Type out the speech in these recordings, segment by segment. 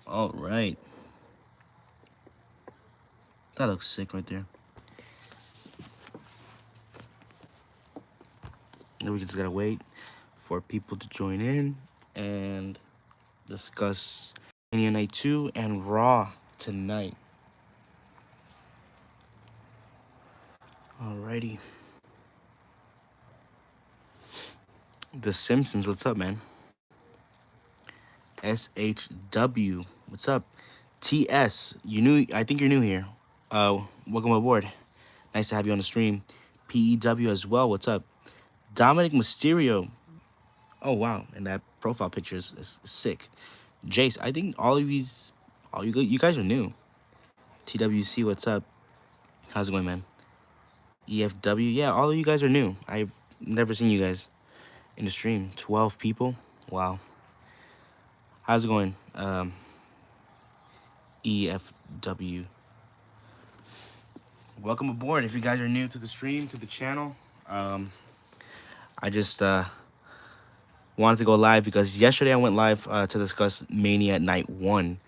All right. That looks sick right there. Then we just gotta wait for people to join in and discuss Mania Night 2 and Raw tonight. Alrighty. The Simpsons, what's up, man? SHW, what's up? TS, I think you're new here. Welcome aboard. Nice to have you on the stream. PEW as well, what's up? Dominic Mysterio. Oh wow, and that profile picture is sick. Jace, I think you guys are new. TWC, what's up? How's it going, man? EFW, yeah, all of you guys are new. I've never seen you guys in the stream. 12 people, wow. How's it going? EFW. Welcome aboard. If you guys are new to the stream, to the channel, I just wanted to go live because yesterday I went live to discuss Mania Night 1,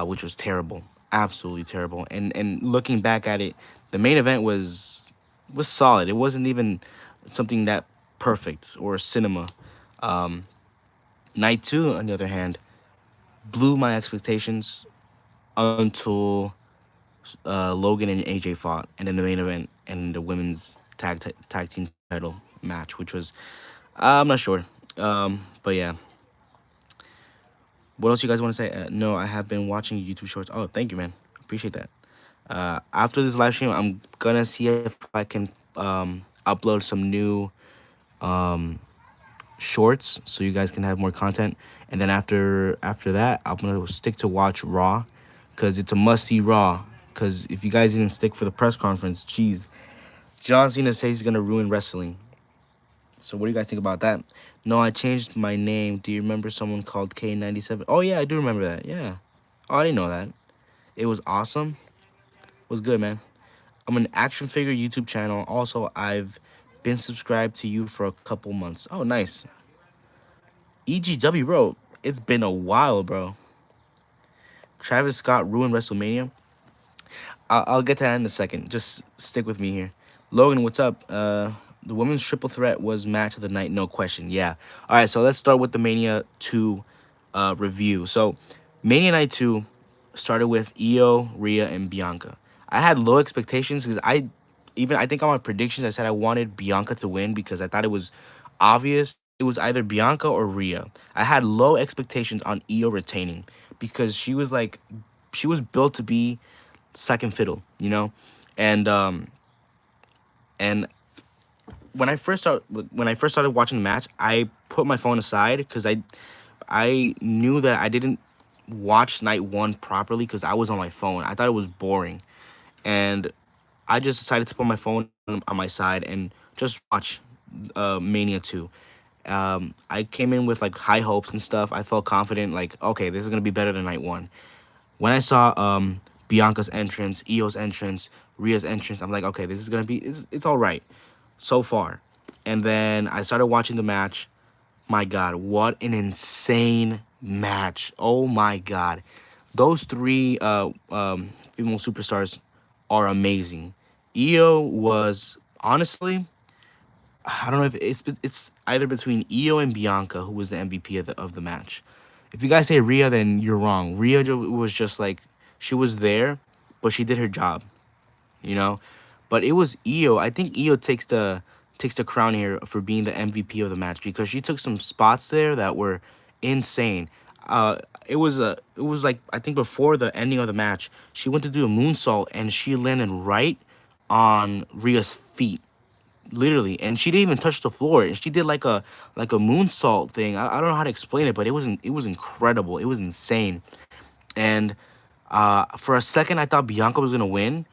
which was terrible, absolutely terrible. And looking back at it, the main event was solid. It wasn't even something that perfect or cinema. Night 2, on the other hand, blew my expectations until Logan and AJ fought, and then the main event and the women's tag team title match, which was I'm not sure, but yeah. What else you guys want to say? No, I have been watching YouTube shorts. Oh, thank you, man. Appreciate that. After this live stream, I'm gonna see if I can upload some new shorts so you guys can have more content. And then after that, I'm gonna stick to watch Raw, because it's a must-see Raw. Because if you guys didn't stick for the press conference, geez, John Cena says he's gonna ruin wrestling. So what do you guys think about that? No, I changed my name. Do you remember someone called K97? Oh yeah, I do remember that. Yeah. Oh, I didn't know that. It was awesome. It was good, man. I'm an action figure YouTube channel. Also, I've been subscribed to you for a couple months. Oh, nice. EGW, bro. It's been a while, bro. Travis Scott ruined WrestleMania. I'll get to that in a second. Just stick with me here. Logan, what's up? The women's triple threat was match of the night, no question. Yeah. All right, so let's start with the Mania 2 review. So, Mania Night 2 started with Io, Rhea, and Bianca. I had low expectations because I think on my predictions I said I wanted Bianca to win because I thought it was obvious it was either Bianca or Rhea. I had low expectations on Io retaining because she was built to be second fiddle, you know? And when I first started watching the match, I put my phone aside because I knew that I didn't watch night 1 properly because I was on my phone. I thought it was boring. And I just decided to put my phone on my side and just watch Mania 2. I came in with like high hopes and stuff. I felt confident, like, okay, this is gonna be better than night 1. When I saw Bianca's entrance, Io's entrance, Rhea's entrance, I'm like, okay, this is gonna be it's all right so far. And then I started watching the match. My God, what an insane match! Oh my God, those three female superstars are amazing. Io was honestly, I don't know if it's either between Io and Bianca, who was the MVP of the match. If you guys say Rhea, then you're wrong. Rhea was just like, she was there, but she did her job, you know. But it was Io. I think Io takes the crown here for being the MVP of the match because she took some spots there that were insane. It was like, I think before the ending of the match, she went to do a moonsault and she landed right on Rhea's feet, literally, and she didn't even touch the floor. She did like a moonsault thing. I don't know how to explain it, but it was incredible. It was insane. And for a second, I thought Bianca was gonna win,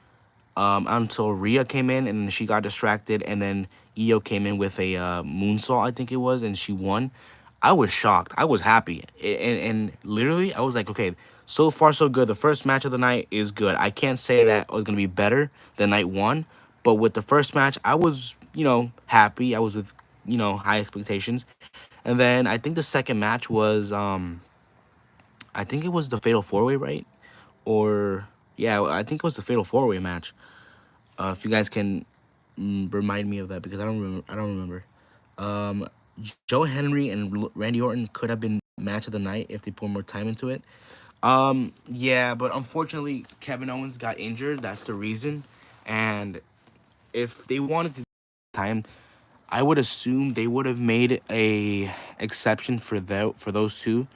until Rhea came in and she got distracted, and then Io came in with a moonsault, I think it was, and she won. I was shocked. I was happy, and literally, I was like, okay, so far so good. The first match of the night is good. I can't say that it's gonna be better than night 1, but with the first match, I was happy. I was with high expectations. And then I think the second match was I think it was the Fatal Four Way, right? Or yeah, I think it was the Fatal Four Way match. If you guys can remind me of that because I don't remember. I don't remember. Um, Joe Henry and Randy Orton could have been match of the night if they put more time into it. Yeah, but unfortunately, Kevin Owens got injured. That's the reason. And if they wanted to time, I would assume they would have made a exception for those two.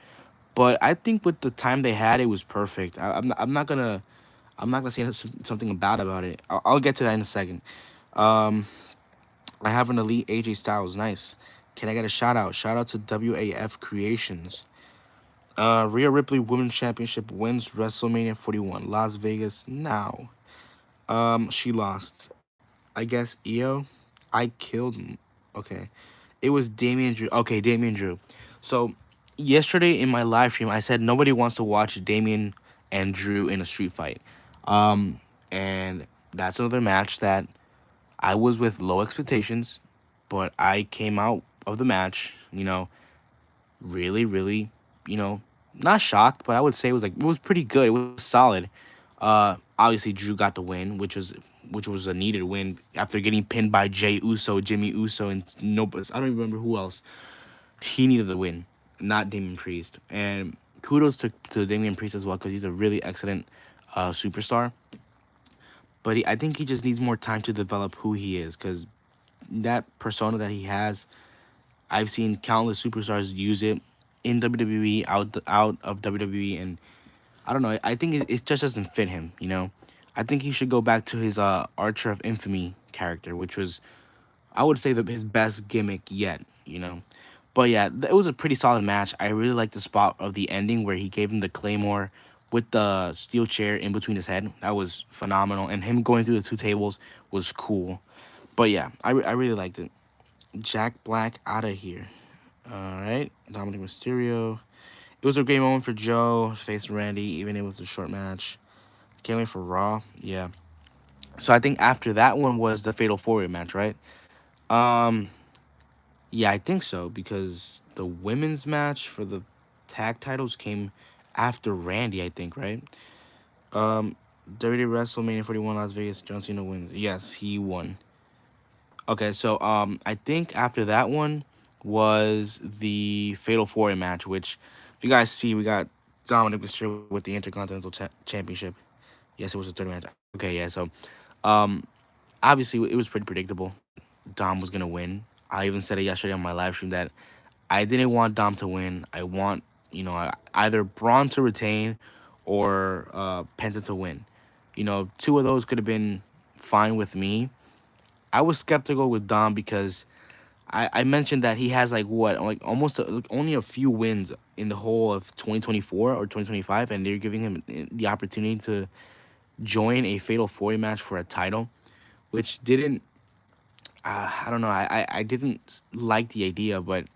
But I think with the time they had, it was perfect. I'm not gonna say something bad about it. I'll get to that in a second. Um, I have an elite AJ Styles. Nice. Can I get a shout out? Shout out to WAF Creations. Rhea Ripley Women's Championship wins WrestleMania 41, Las Vegas now. She lost. I guess Io. I killed him. Okay. It was Damian Drew. Okay, Damian Drew. So yesterday in my live stream, I said nobody wants to watch Damian and Drew in a street fight. And that's another match that I was with low expectations, but I came out of the match, really, really, you know, not shocked, but I would say it was pretty good. It was solid. Obviously Drew got the win, which was a needed win after getting pinned by Jay Uso, Jimmy Uso, and nobody. I don't even remember who else. He needed the win, not Damian Priest. And kudos to Damian Priest as well because he's a really excellent superstar. But I think he just needs more time to develop who he is because that persona that he has, I've seen countless superstars use it in WWE, out of WWE, and I don't know. I think it just doesn't fit him. I think he should go back to his Archer of Infamy character, which was I would say his best gimmick yet. But yeah, it was a pretty solid match. I really liked the spot of the ending where he gave him the claymore with the steel chair in between his head. That was phenomenal, and him going through the two tables was cool. But yeah, I really liked it. Jack Black out of here. All right, Dominic Mysterio. It was a great moment for Joe face Randy, even it was a short match. Can't wait for Raw. Yeah. So I think after that one was the Fatal Four Way match, right? Um, yeah, I think so because the women's match for the tag titles came after Randy, I think, right? Um, WWE WrestleMania 41 Las Vegas, John Cena wins. Yes, he won. Okay, so I think after that one was the Fatal Four Way match, which if you guys see, we got Dominic Mysterio with the Intercontinental Championship. Yes, it was the third match. Okay, yeah. So, um, obviously it was pretty predictable that Dom was gonna win. I even said it yesterday on my live stream that I didn't want Dom to win. I want either Braun to retain or Penta to win. Two of those could have been fine with me. I was skeptical with Dom because I mentioned that he has like what like almost only a few wins in the whole of 2024 or 2025, and they're giving him the opportunity to join a fatal four match for a title, which didn't I don't know I didn't like the idea, but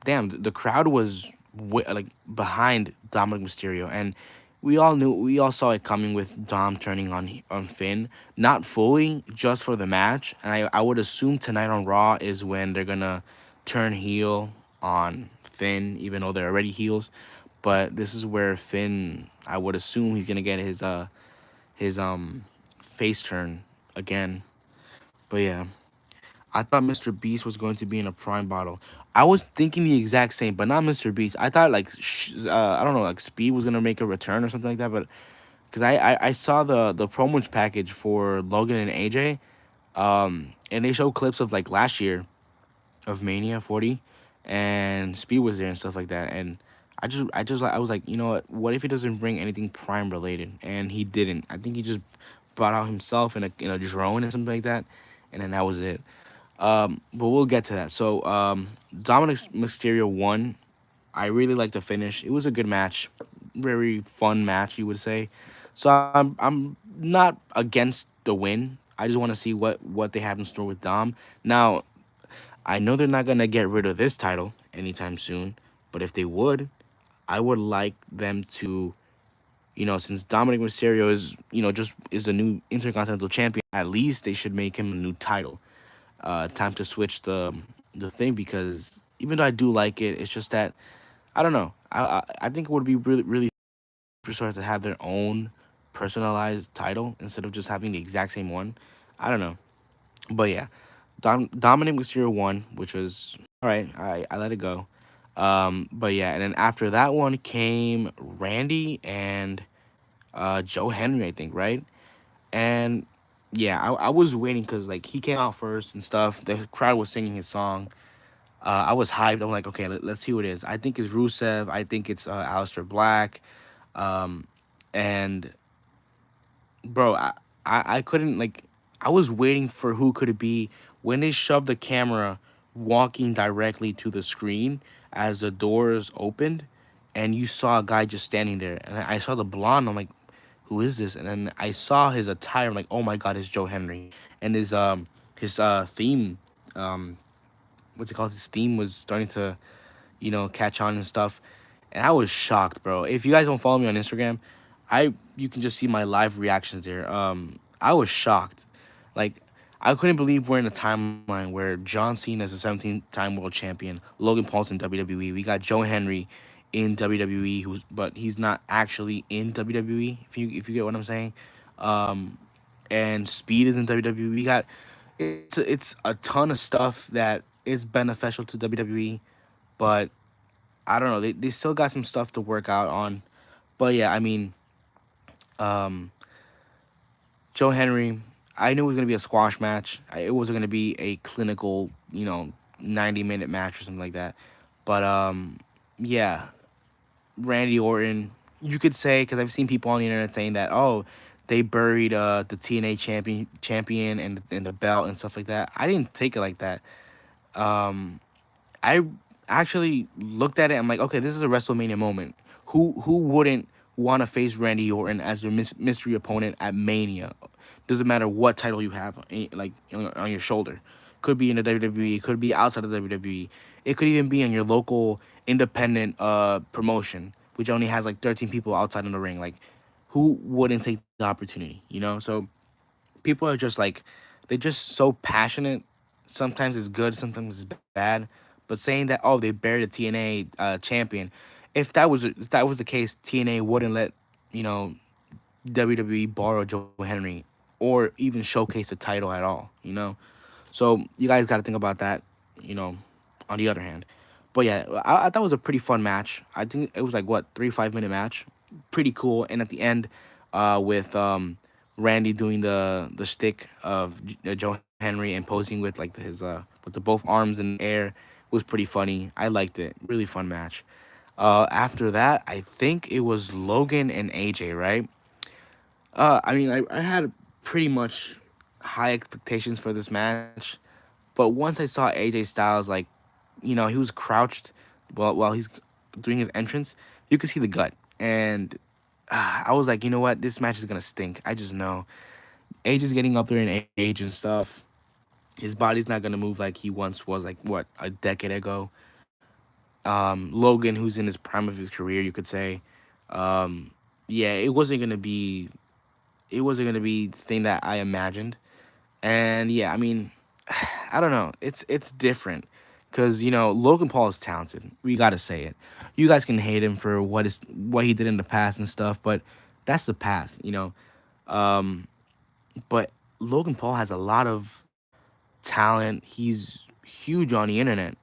damn, the crowd was like behind Dominic Mysterio, and we all saw it coming with Dom turning on Finn, not fully, just for the match. And I would assume tonight on Raw is when they're gonna turn heel on Finn, even though they're already heels. But this is where Finn, I would assume he's gonna get his face turn again. But yeah. I thought Mr. Beast was going to be in a prime bottle. I was thinking the exact same, but not Mr. Beast. I thought like I don't know, like Speed was gonna make a return or something like that. But because I saw the promos package for Logan and AJ, and they show clips of like last year of Mania 40, and Speed was there and stuff like that. And I was like, you know what if he doesn't bring anything prime related? And he didn't. I think he just brought out himself in a drone and something like that, and then that was it. But we'll get to that. So, Dominic Mysterio won. I really like the finish. It was a good match, very fun match, you would say. So I'm not against the win. I just want to see what they have in store with Dom. Now, I know they're not gonna get rid of this title anytime soon, but if they would, I would like them to, since Dominic Mysterio is, just is the new Intercontinental Champion, at least they should make him a new title. Time to switch the thing because even though I do like it, it's just that I don't know. I think it would be really superstars to have their own personalized title instead of just having the exact same one. I don't know, but yeah, Dominic Mysterio won, which was all right. I let it go. But yeah, and then after that one came Randy and Joe Henry, I think, right? And yeah, I was waiting because like he came out first and stuff. The crowd was singing his song. I was hyped. I'm like, okay, let's see what it is. I think it's Rusev. I think it's Aleister Black. Um, and bro, I couldn't like. I was waiting for who could it be when they shoved the camera walking directly to the screen as the doors opened, and you saw a guy just standing there, and I saw the blonde. I'm like, who is this? And then I saw his attire. I'm like, oh my god, it's Joe Henry, and his theme, um what's it called? His theme was starting to catch on and stuff. And I was shocked, bro. If you guys don't follow me on Instagram, you can just see my live reactions there. I was shocked. Like, I couldn't believe we're in a timeline where John Cena is a 17-time world champion, Logan Paul's in WWE. We got Joe Henry in WWE, but he's not actually in WWE, if you get what I'm saying. Um, and Speed is in WWE. We got it's a ton of stuff that is beneficial to WWE, but I don't know. They still got some stuff to work out on. But yeah, I mean, um, Joe Henry, I knew it was gonna be a squash match. It wasn't gonna be a clinical, 90-minute match or something like that. But yeah, Randy Orton, you could say, because I've seen people on the internet saying that, oh, they buried the TNA champion and the belt and stuff like that. I didn't take it like that. Um, I actually looked at it. I'm like, okay, this is a WrestleMania moment. Who wouldn't want to face Randy Orton as their mystery opponent at Mania? Doesn't matter what title you have, like on your shoulder. Could be in the WWE. Could be outside of the WWE. It could even be in your local independent promotion, which only has like 13 people outside in the ring. Like, who wouldn't take the opportunity? So people are just like they're just so passionate. Sometimes it's good, sometimes it's bad. But saying that, oh, they buried a TNA champion, if that was the case, TNA wouldn't let you know WWE borrow Joe Henry or even showcase the title at all. So you guys got to think about that. You know, on the other hand, but yeah, I thought it was a pretty fun match. I think it was like what 3 5 minute match, pretty cool. And at the end, with Randy doing the stick of Joe Henry and posing with like with the both arms in the air was pretty funny. I liked it. Really fun match. After that, I think it was Logan and AJ, right? I mean, I had pretty much high expectations for this match, but once I saw AJ Styles, like, he was crouched while he's doing his entrance, you could see the gut. And I was like, you know what? This match is going to stink. I just know. AJ's getting up there in age and stuff. His body's not going to move like he once was, like, what, a decade ago. Logan, who's in his prime of his career, you could say. Um, yeah, it wasn't gonna be the thing that I imagined. And yeah, I mean, I don't know. It's different because Logan Paul is talented. We gotta say it. You guys can hate him for what he did in the past and stuff, but that's the past. Um, but Logan Paul has a lot of talent. He's huge on the internet,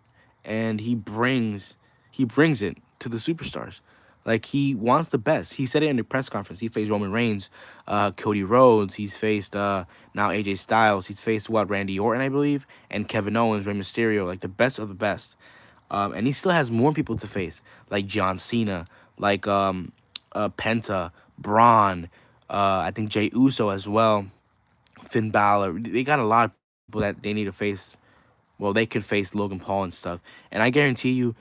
and he brings it to the superstars. Like, he wants the best. He said it in the press conference. He faced Roman Reigns, Cody Rhodes. He's faced now AJ Styles. He's faced what, Randy Orton, I believe, and Kevin Owens, Rey Mysterio, like the best of the best. And he still has more people to face, like John Cena, like Penta, Braun. I think Jey Uso as well. Finn Balor. They got a lot of people that they need to face. Well, they could face Logan Paul and stuff. And I guarantee you,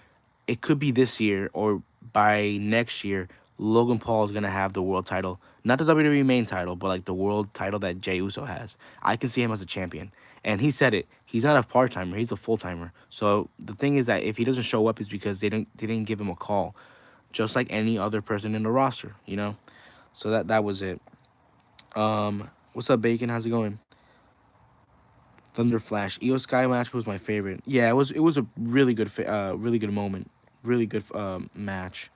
it could be this year or by next year, Logan Paul is gonna have the world title, not the WWE main title, but like the world title that Jey Uso has. I can see him as a champion, and he said it. He's not a part timer; he's a full timer. So the thing is that if he doesn't show up, it's because they didn't give him a call, just like any other person in the roster. So that was it. What's up, Bacon? How's it going? Thunder Flash. Io Sky match was my favorite. Yeah, it was a really good really good moment. Really good match.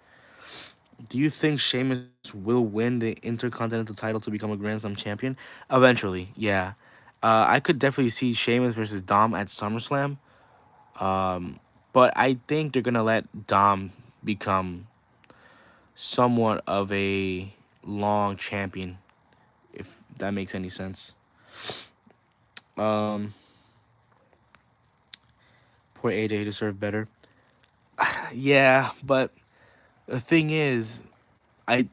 Do you think Sheamus will win the Intercontinental title to become a Grand Slam champion? Eventually, yeah. I could definitely see Sheamus versus Dom at SummerSlam. But I think they're gonna let Dom become somewhat of a long champion, if that makes any sense. Um, Poor AJ deserved better. Yeah, but the thing is, I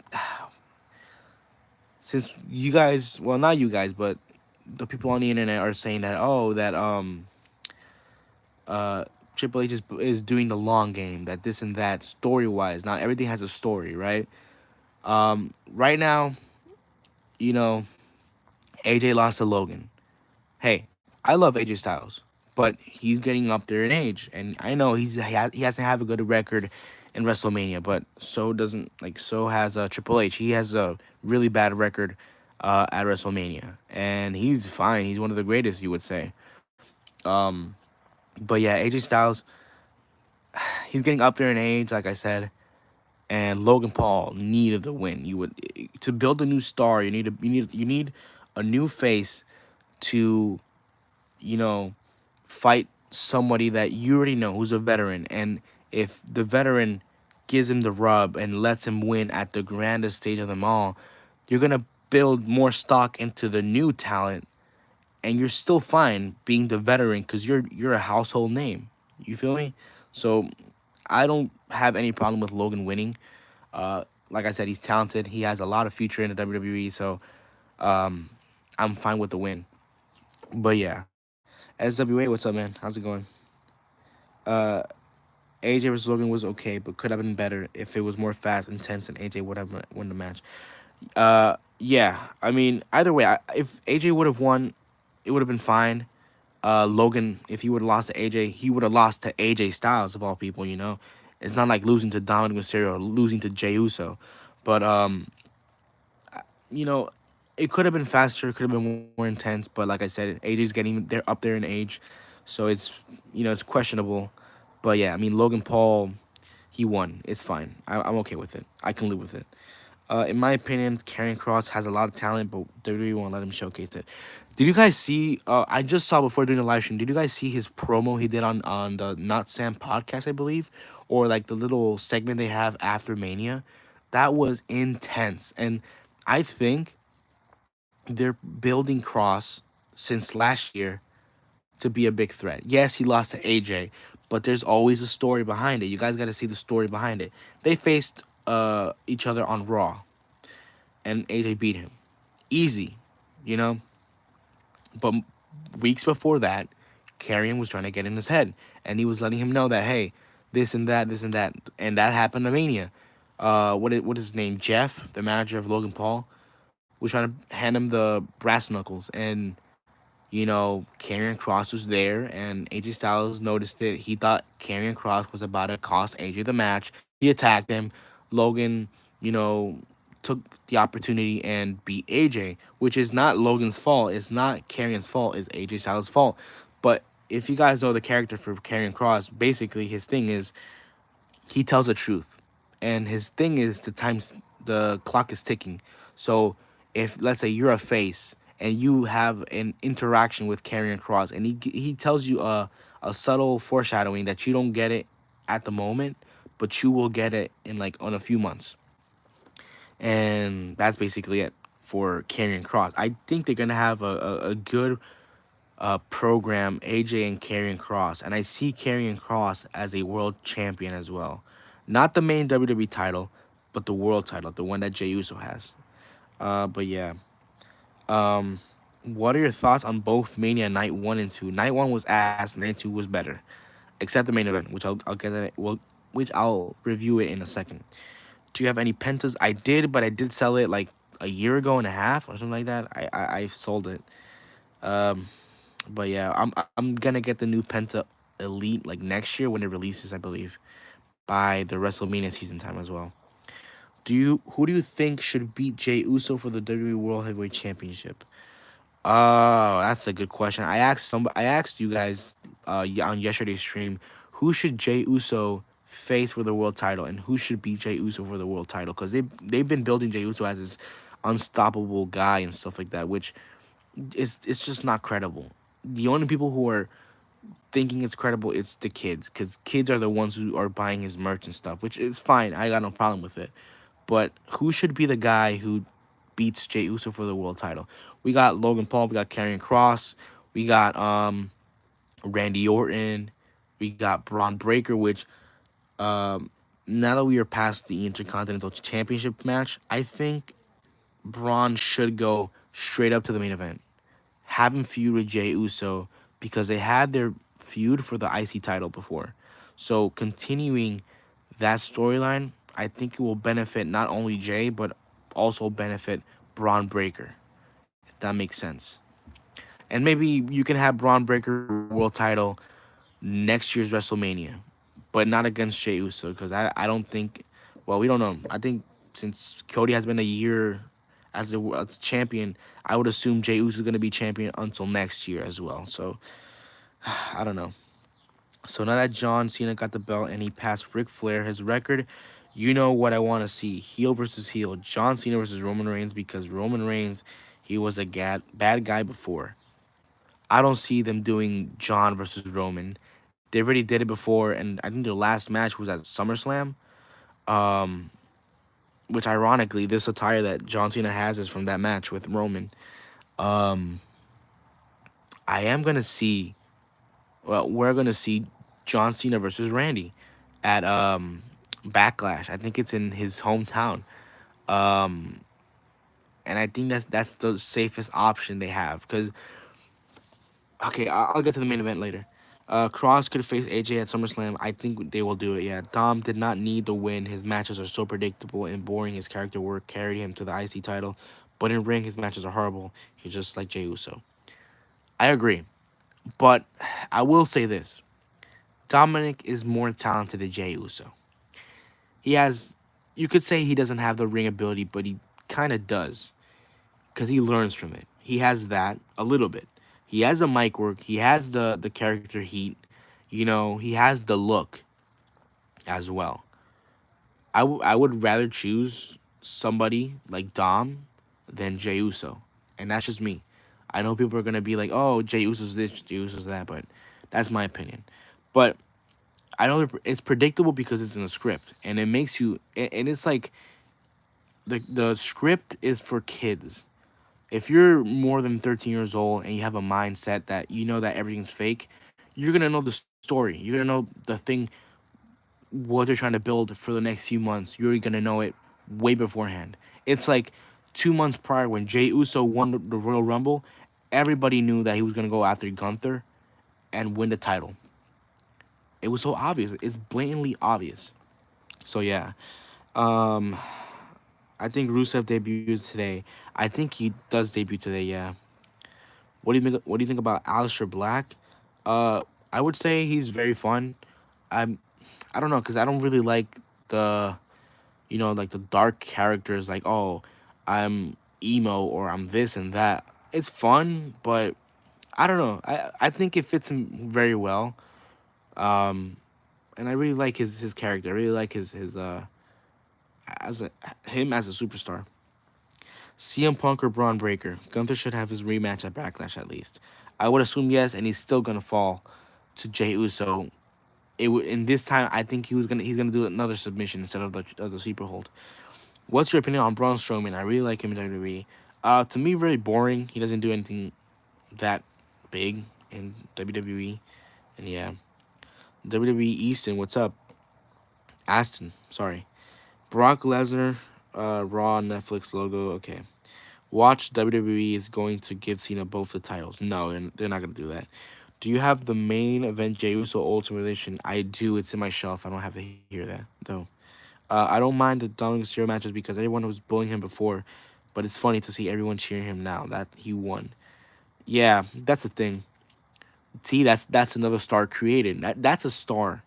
since you guys, well, not you guys, but the people on the internet are saying that uh Triple H is doing the long game, that this and that story wise. Now everything has a story, right? Right now, you know, AJ lost to Logan. Hey, I love AJ Styles, but he's getting up there in age, and I know he has to have a good record in WrestleMania, but so has Triple H. He has a really bad record at WrestleMania, and he's fine. He's one of the greatest, you would say. Um, but yeah, AJ Styles, he's getting up there in age, like I said, and Logan Paul needed the win. You would to build a new star. You need a new face to you know, fight somebody that you already know who's a veteran. And if the veteran gives him the rub and lets him win at the grandest stage of them all, you're gonna build more stock into the new talent, and you're still fine being the veteran because you're a household name. You feel me? So I don't have any problem with Logan winning. Like I said, he's talented. He has a lot of future in the WWE. So um, I'm fine with the win. But yeah, SWA, what's up, man? How's it going? Uh, AJ versus Logan was okay, but could have been better if it was more fast, intense, and AJ would have won the match. Yeah. I mean, either way, if AJ would have won, it would have been fine. Logan, if he would have lost to AJ, he would have lost to AJ Styles of all people. It's not like losing to Dominic Mysterio or losing to Jey Uso, but you know, it could have been faster, could have been more intense. But like I said, AJ's getting there up there in age, so it's questionable. But yeah, I mean Logan Paul, he won. It's fine. I'm okay with it. I can live with it. In my opinion, Karrion Cross has a lot of talent, but WWE won't let him showcase it. Did you guys see? I just saw before doing the live stream. Did you guys see his promo he did on the Not Sam podcast, I believe, or like the little segment they have after Mania? That was intense, and I think they're building Cross since last year to be a big threat. Yes, he lost to AJ, but there's always a story behind it. You guys got to see the story behind it. They faced each other on Raw, and AJ beat him. Easy, you know? But weeks before that, Karrion was trying to get in his head, and he was letting him know that, hey, this and that. And that happened to Mania. What is his name? Jeff, the manager of Logan Paul, was trying to hand him the brass knuckles. And Karrion Cross was there, and AJ Styles noticed it. He thought Karrion Cross was about to cost AJ the match. He attacked him. Logan, you know, took the opportunity and beat AJ, which is not Logan's fault. It's not Karrion's fault. It's AJ Styles' fault. But if you guys know the character for Karrion Cross, basically his thing is he tells the truth, and his thing is the clock is ticking. So if let's say you're a face and you have an interaction with Karrion Cross, and he tells you a subtle foreshadowing that you don't get it at the moment, but you will get it in like on a few months, and that's basically it for Karrion Cross. I think they're gonna have a good program, AJ and Karrion Cross, and I see Karrion Cross as a world champion as well. Not the main WWE title, but the world title, the one that Jey Uso has. But yeah. Um, what are your thoughts on both Mania Night 1 and 2? Night 1 was ass, Night 2 was better. Except the main event, which I'll get it, which I'll review it in a second. Do you have any pentas? I did, but I did sell it like a year ago and a half or something like that. I sold it. Um, but yeah, I'm gonna get the new Penta Elite like next year when it releases, I believe, by the WrestleMania season time as well. Who do you think should beat Jey Uso for the WWE World Heavyweight Championship? Oh, that's a good question. I asked you guys on yesterday's stream, who should Jey Uso face for the world title and who should beat Jey Uso for the world title, cuz they've been building Jey Uso as this unstoppable guy and stuff like that, which is it's just not credible. The only people who are thinking it's credible, it's the kids, cuz kids are the ones who are buying his merch and stuff, which is fine. I got no problem with it. But who should be the guy who beats Jey Uso for the world title? We got Logan Paul, we got Karrion Cross, we got Randy Orton, we got Braun Breaker, which now that we are past the Intercontinental Championship match, I think Braun should go straight up to the main event. Have him feud with Jey Uso because they had their feud for the IC title before. So continuing that storyline, I think it will benefit not only Jay but also benefit Braun Breaker, if that makes sense. And maybe you can have Braun Breaker world title next year's WrestleMania, but not against Jey Uso because I don't think. Well, we don't know. I think since Cody has been a year as champion, I would assume Jey Uso is going to be champion until next year as well. So I don't know. So now that John Cena got the belt and he passed Ric Flair, his record, you know what I want to see: heel versus heel, John Cena versus Roman Reigns, because Roman Reigns, he was a bad guy before. I don't see them doing John versus Roman. They already did it before, and I think their last match was at SummerSlam. Um, which ironically, this attire that John Cena has is from that match with Roman. Um, I am gonna see. Well, we're gonna see John Cena versus Randy at Backlash. I think it's in his hometown. Um, and I think that's the safest option they have. Cause okay, I'll get to the main event later. Cross could face AJ at SummerSlam. I think they will do it. Yeah, Dom did not need the win. His matches are so predictable and boring. His character work carried him to the IC title, but in ring his matches are horrible. He's just like Jey Uso. I agree, but I will say this: Dominic is more talented than Jey Uso. He has, you could say he doesn't have the ring ability, but he kind of does because he learns from it. He has that a little bit. He has the mic work. He has the character heat. You know, he has the look as well. I would rather choose somebody like Dom than Jey Uso, and that's just me. I know people are gonna be like, "Oh, Jey Uso's this, Jey Uso's that," but that's my opinion. But I know it's predictable because it's in the script, and it makes you. And it's like the script is for kids. If you're more than 13 years old and you have a mindset that you know that everything's fake, you're gonna know the story. You're gonna know the thing, what they're trying to build for the next few months. You're gonna know it way beforehand. It's like 2 months prior when Jey Uso won the Royal Rumble, everybody knew that he was gonna go after Gunther and win the title. It was so obvious. It's blatantly obvious. So yeah, um, I think Rusev debuts today. I think he does debut today. Yeah. What do you think? What do you think about Aleister Black? Uh, I would say he's very fun. I'm, I don't know, cause I don't really like the, like the dark characters. Like, oh, I'm emo or I'm this and that. It's fun, but I don't know. I think it fits him very well. Um, and I really like his character. I really like his as a him as a superstar. CM Punk or Braun Breaker. Gunther should have his rematch at Backlash at least. I would assume yes, and he's still gonna fall to Jey Uso. It would, in this time I think he's gonna do another submission instead of the sleeper hold. What's your opinion on Braun Strowman? I really like him in WWE. To me, very boring. He doesn't do anything that big in WWE. And yeah, WWE Easton, what's up? Aston, sorry. Brock Lesnar, Raw Netflix logo. Okay. Watch WWE is going to give Cena both the titles. No, they're not going to do that. Do you have the main event Jey Uso Ultimate Edition? I do. It's in my shelf. I don't have to hear that, though. I don't mind the Dominic Mysterio matches because everyone was bullying him before, but it's funny to see everyone cheering him now that he won. Yeah, that's the thing. See, that's another star created. That's a star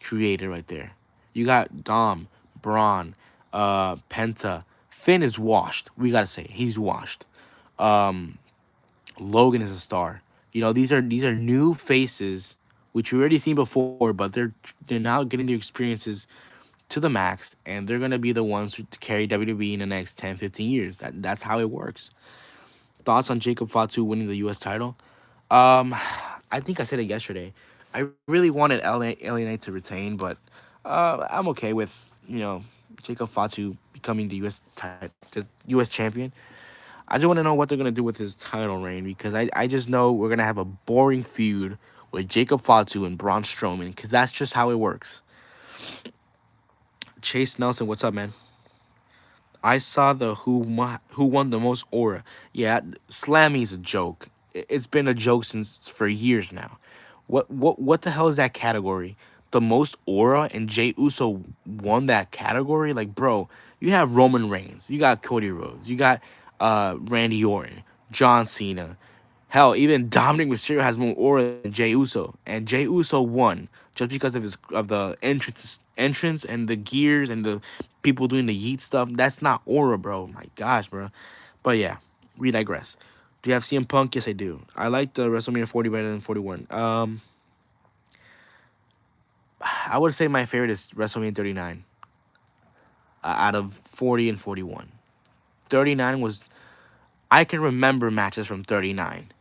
created right there. You got Dom, Braun, Penta. Finn is washed. We gotta say he's washed. Um, Logan is a star. These are new faces which you already seen before, but they're now getting their experiences to the max, and they're gonna be the ones to carry WWE in the next 10, 15 years. That's how it works. Thoughts on Jacob Fatu winning the U.S. title? Um, I think I said it yesterday. I really wanted LA Knight to retain, but I'm okay with Jacob Fatu becoming the U.S. champion. I just want to know what they're gonna do with his title reign because I just know we're gonna have a boring feud with Jacob Fatu and Braun Strowman because that's just how it works. Chase Nelson, what's up, man? I saw the who won the most aura. Yeah, Slammy's a joke. It's been a joke since for years now. What the hell is that category? The most aura and Jey Uso won that category? Like, bro, you have Roman Reigns, you got Cody Rhodes, you got Randy Orton, John Cena. Hell, even Dominic Mysterio has more aura than Jey Uso, and Jey Uso won just because of the entrance and the gears and the people doing the yeet stuff. That's not aura, bro. My gosh, bro. But yeah, we digress. Do you have CM Punk? Yes, I do. I like the WrestleMania 40 better than 41. I would say my favorite is WrestleMania 39 out of 40 and 41. 39 was I can remember matches from 39.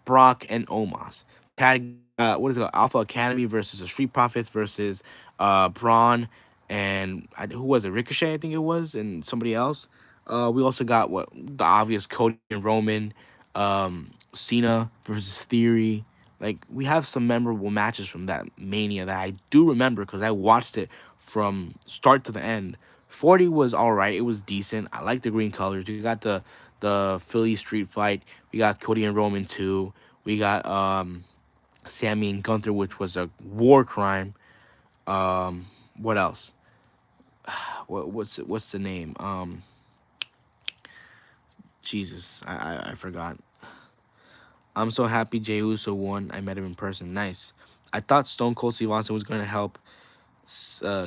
Brock and Omos. What is it called? Alpha Academy versus the Street Profits versus Braun and who was it? Ricochet, I think it was, and somebody else. We also got what the obvious Cody and Roman, Cena versus Theory. Like we have some memorable matches from that Mania that I do remember because I watched it from start to the end. 40 was all right. It was decent. I like the green colors. We got the Philly Street Fight. We got Cody and Roman too. We got Sammy and Gunther, which was a war crime. What else? What's the name? Jesus, I forgot. I'm so happy Jey Uso won. I met him in person. Nice. I thought Stone Cold Steve Austin was gonna help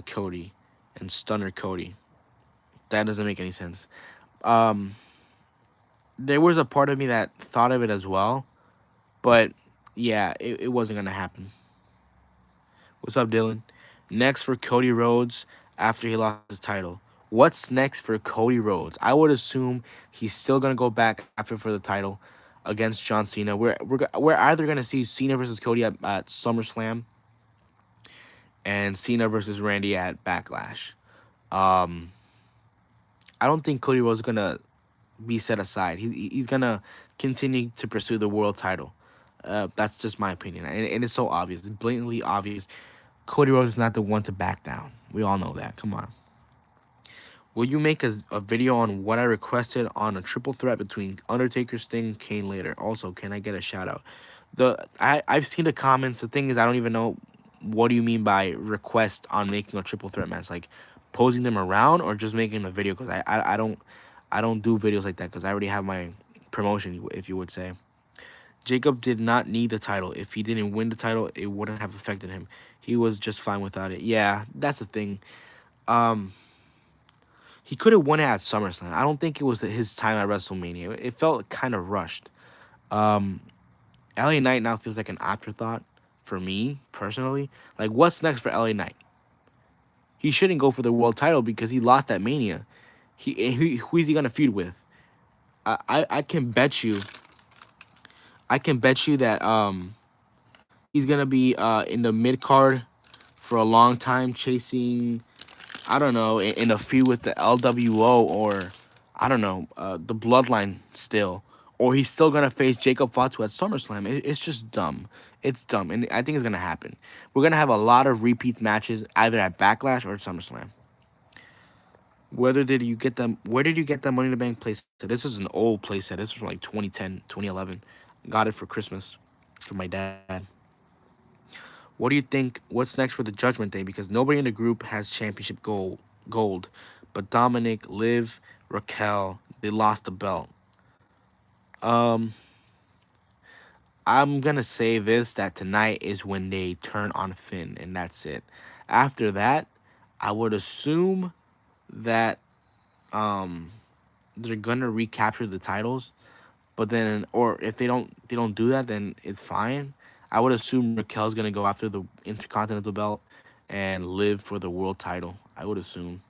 Cody and Stunner Cody. That doesn't make any sense. Um, there was a part of me that thought of it as well, but yeah, it wasn't gonna happen. What's up, Dylan? Next for Cody Rhodes after he lost his title. What's next for Cody Rhodes? I would assume he's still gonna go back after for the title against John Cena. We're either gonna see Cena versus Cody at SummerSlam and Cena versus Randy at Backlash. Um, I don't think Cody Rhodes is gonna be set aside. He's gonna continue to pursue the world title. That's just my opinion, and it's so obvious. It's blatantly obvious. Cody Rhodes is not the one to back down. We all know that. Come on. Will you make a video on what I requested on a triple threat between Undertaker, Sting, Kane later? Also, can I get a shout out? I've seen the comments. The thing is, I don't even know what do you mean by request on making a triple threat match, like posing them around or just making a video? Because I don't do videos like that because I already have my promotion, if you would say. Jacob did not need the title. If he didn't win the title, it wouldn't have affected him. He was just fine without it. Yeah, that's the thing. Um, he could have won it at SummerSlam. I don't think it was his time at WrestleMania. It felt kind of rushed. Um, LA Knight now feels like an afterthought for me personally. Like, what's next for LA Knight? He shouldn't go for the world title because he lost at Mania. Who is he gonna feud with? I can bet you. I can bet you that he's gonna be in the mid card for a long time, chasing I don't know in a feud with the LWO or I don't know the Bloodline still, or he's still gonna face Jacob Fatu at SummerSlam. It's just dumb. It's dumb, and I think it's gonna happen. We're gonna have a lot of repeat matches either at Backlash or SummerSlam. Whether did you get them? Where did you get that Money in the Bank playset? This is an old playset. This was from like 2010, 2011. Got it for Christmas from my dad. What do you think? What's next for the Judgment Day? Because nobody in the group has championship gold, but Dominic, Liv, Raquel, they lost the belt. Um, I'm gonna say this that tonight is when they turn on Finn, and that's it. After that, I would assume that um they're gonna recapture the titles, But then, or if they don't do that, then it's fine. I would assume Raquel's gonna go after the Intercontinental belt and live for the world title. I would assume.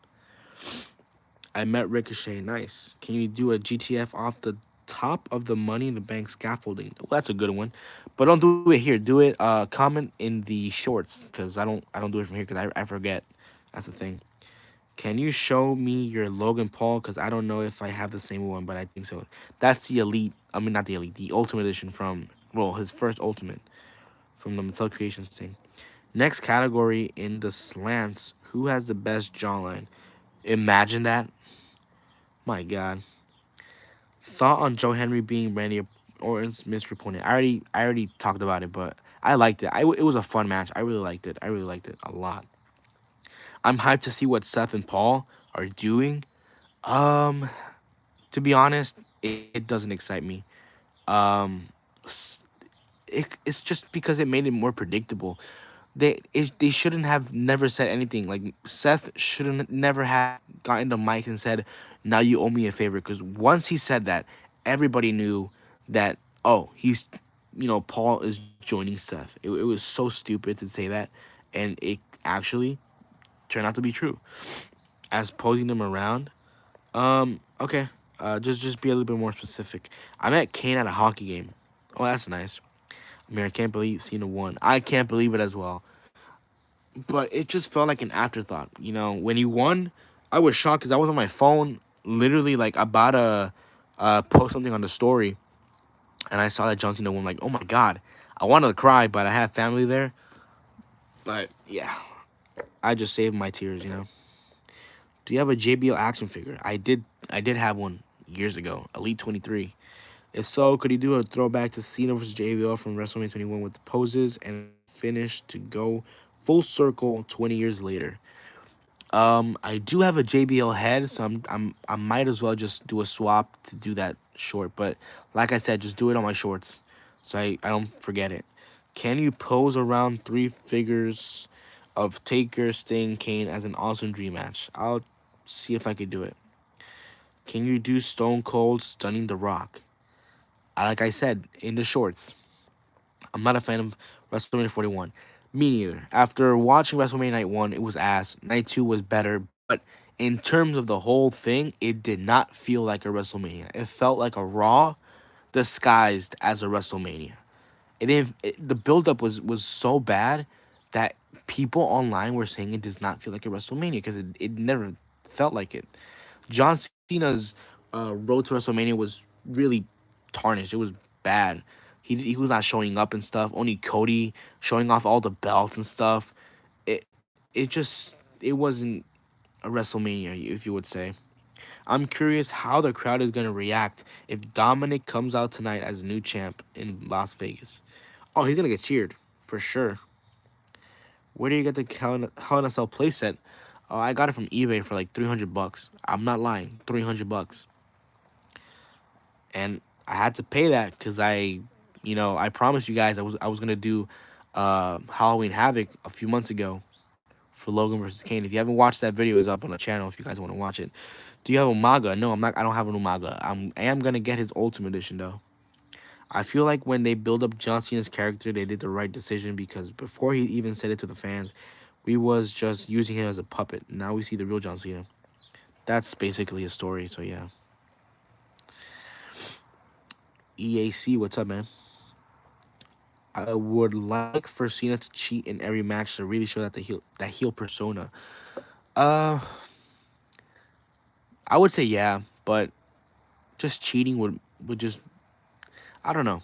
I met Ricochet. Nice. Can you do a GTF off the top of the Money in the Bank scaffolding? Well, that's a good one, but don't do it here. Do it. Comment in the shorts because I don't do it from here because I forget. That's the thing. Can you show me your Logan Paul? Because I don't know if I have the same one, but I think so. That's the elite. I mean, not the elite. The Ultimate Edition from his first Ultimate from the Mattel Creations thing. Next category in the slants. Who has the best jawline? Imagine that. My God. Thought on Joe Henry being Randy Orton's mystery opponent. I already talked about it, but I liked it. It was a fun match. I really liked it. I really liked it a lot. I'm hyped to see what Seth and Paul are doing. Um, to be honest, it doesn't excite me. Um, s- it's just because it made it more predictable. They shouldn't have never said anything. Like Seth shouldn't never have gotten the mic and said, "Now you owe me a favor." Because once he said that, everybody knew that, oh, he's, Paul is joining Seth. It was so stupid to say that, and it actually turned out to be true. As posing them around, okay, just be a little bit more specific. I met Kane at a hockey game. Oh, that's nice. I mean, I can't believe Cena won. I can't believe it as well. But it just felt like an afterthought. When he won, I was shocked because I was on my phone, literally like about to post something on the story, and I saw that John Cena won. Like, oh my god, I wanted to cry, but I had family there. But yeah, I just saved my tears. Do you have a JBL action figure? I did have one years ago, Elite 23. If so, could you do a throwback to Cena versus JBL from WrestleMania 21 with the poses and finish to go full circle 20 years later? I do have a JBL head, so I might as well just do a swap to do that short. But like I said, just do it on my shorts, so I don't forget it. Can you pose around three figures of Taker, Sting, Kane as an awesome dream match? I'll see if I could do it. Can you do Stone Cold stunning The Rock? Like I said in the shorts, I'm not a fan of WrestleMania 41. Me neither. After watching WrestleMania Night 1, it was ass. Night 2 was better. But in terms of the whole thing, it did not feel like a WrestleMania. It felt like a Raw disguised as a WrestleMania. The build-up was so bad that people online were saying it does not feel like a WrestleMania because it never felt like it. John Cena's road to WrestleMania was really tarnished. It was bad. He was not showing up and stuff. Only Cody showing off all the belts and stuff. It wasn't a WrestleMania, if you would say. I'm curious how the crowd is gonna react if Dominic comes out tonight as a new champ in Las Vegas. Oh, he's gonna get cheered for sure. Where do you get the Hell in a Cell playset? Oh, I got it from eBay for like 300 bucks. I'm not lying, 300 bucks. And I had to pay that because I promised you guys I was gonna do Halloween Havoc a few months ago for Logan versus Kane. If you haven't watched that video, it's up on the channel if you guys want to watch it. Do you have a Umaga? No, I'm not. I don't have an Umaga. I am gonna get his Ultimate Edition though. I feel like when they build up John Cena's character, they did the right decision because before he even said it to the fans, we was just using him as a puppet. Now we see the real John Cena. That's basically his story. So yeah, EAC, what's up, man? I would like for Cena to cheat in every match to really show that heel persona. Uh, I would say yeah, but just cheating would just, I don't know.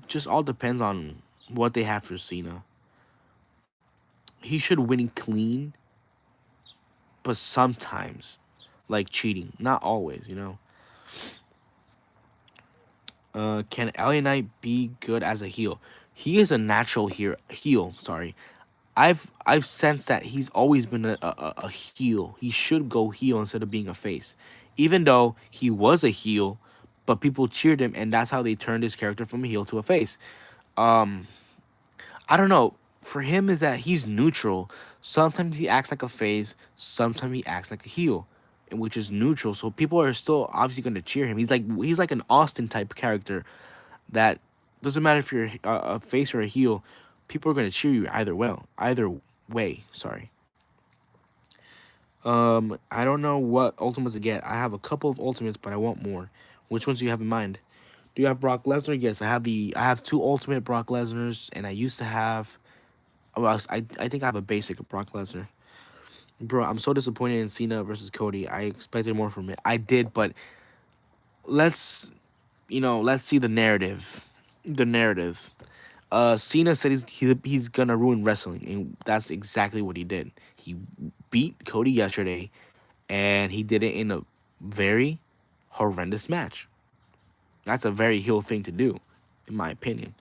Just all depends on what they have for Cena. He should win clean, but sometimes like cheating, not always. Can LA Knight be good as a heel? He is a natural heel. Sorry, I've sensed that he's always been a heel. He should go heel instead of being a face, even though he was a heel, but people cheered him, and that's how they turned his character from a heel to a face. Um, I don't know. For him, is that he's neutral. Sometimes he acts like a face. Sometimes he acts like a heel. which is neutral. So people are still obviously going to cheer him. He's like an Austin type character that doesn't matter if you're a face or a heel. People are going to cheer you either way. Sorry. I don't know what ultimates to get. I have a couple of ultimates, but I want more. Which ones do you have in mind? Do you have Brock Lesnar? Yes, I have two ultimate Brock Lesnar's, and I used to have. Well, I think I have a basic of Brock Lesnar. Bro, I'm so disappointed in Cena versus Cody. I expected more from it. I did, but let's let's see the narrative. The narrative. Cena said he's gonna ruin wrestling, and that's exactly what he did. He beat Cody yesterday, and he did it in a very horrendous match. That's a very heel thing to do, in my opinion.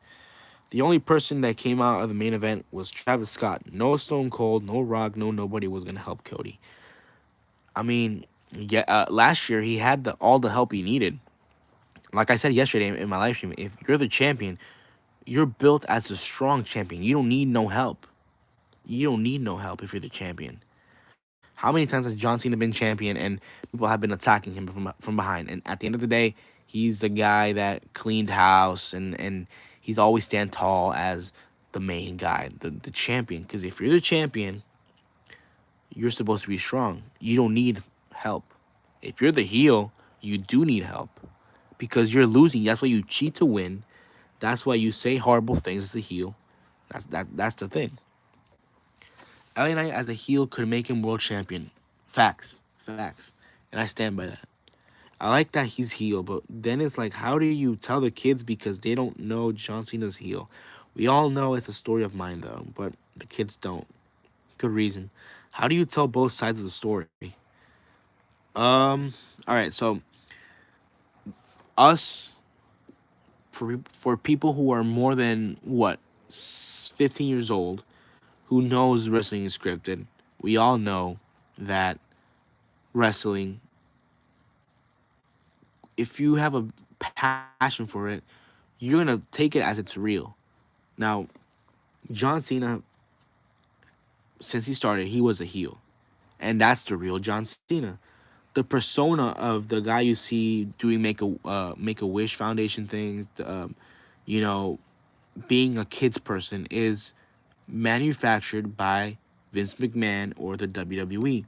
The only person that came out of the main event was Travis Scott. No Stone Cold, no Rock, no nobody was gonna help Cody. I mean, yeah, last year he had all the help he needed. Like I said yesterday in my live stream, if you're the champion, you're built as a strong champion. You don't need no help. You don't need no help if you're the champion. How many times has John Cena been champion and people have been attacking him from behind? And at the end of the day, he's the guy that cleaned house and he's always stand tall as the main guy, the champion. Because if you're the champion, you're supposed to be strong. You don't need help. If you're the heel, you do need help because you're losing. That's why you cheat to win. That's why you say horrible things as a heel. That's the thing. LA Knight as a heel could make him world champion. Facts. Facts. And I stand by that. I like that he's heel, but then it's like, how do you tell the kids because they don't know John Cena's heel? We all know it's a story of mine, though, but the kids don't. Good reason. How do you tell both sides of the story? All right, so us, for people who are more than, what, 15 years old, who knows wrestling is scripted, we all know that wrestling, if you have a passion for it, you're gonna take it as it's real. Now, John Cena, since he started, he was a heel, and that's the real John Cena. The persona of the guy you see doing make a wish foundation things, you know, being a kids person is manufactured by Vince McMahon or the WWE.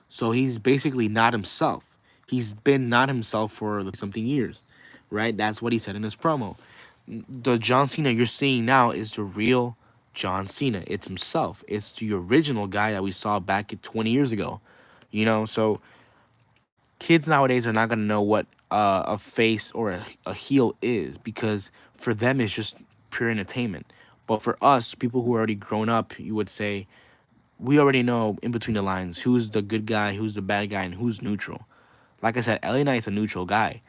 So he's basically not himself. He's been not himself for something years, right? That's what he said in his promo. The John Cena you're seeing now is the real John Cena. It's himself. It's the original guy that we saw back 20 years ago. So kids nowadays are not gonna know what a face or a heel is because for them it's just pure entertainment. But for us, people who are already grown up, you would say we already know in between the lines who's the good guy, who's the bad guy, and who's neutral. Like I said, LA Knight's a neutral guy.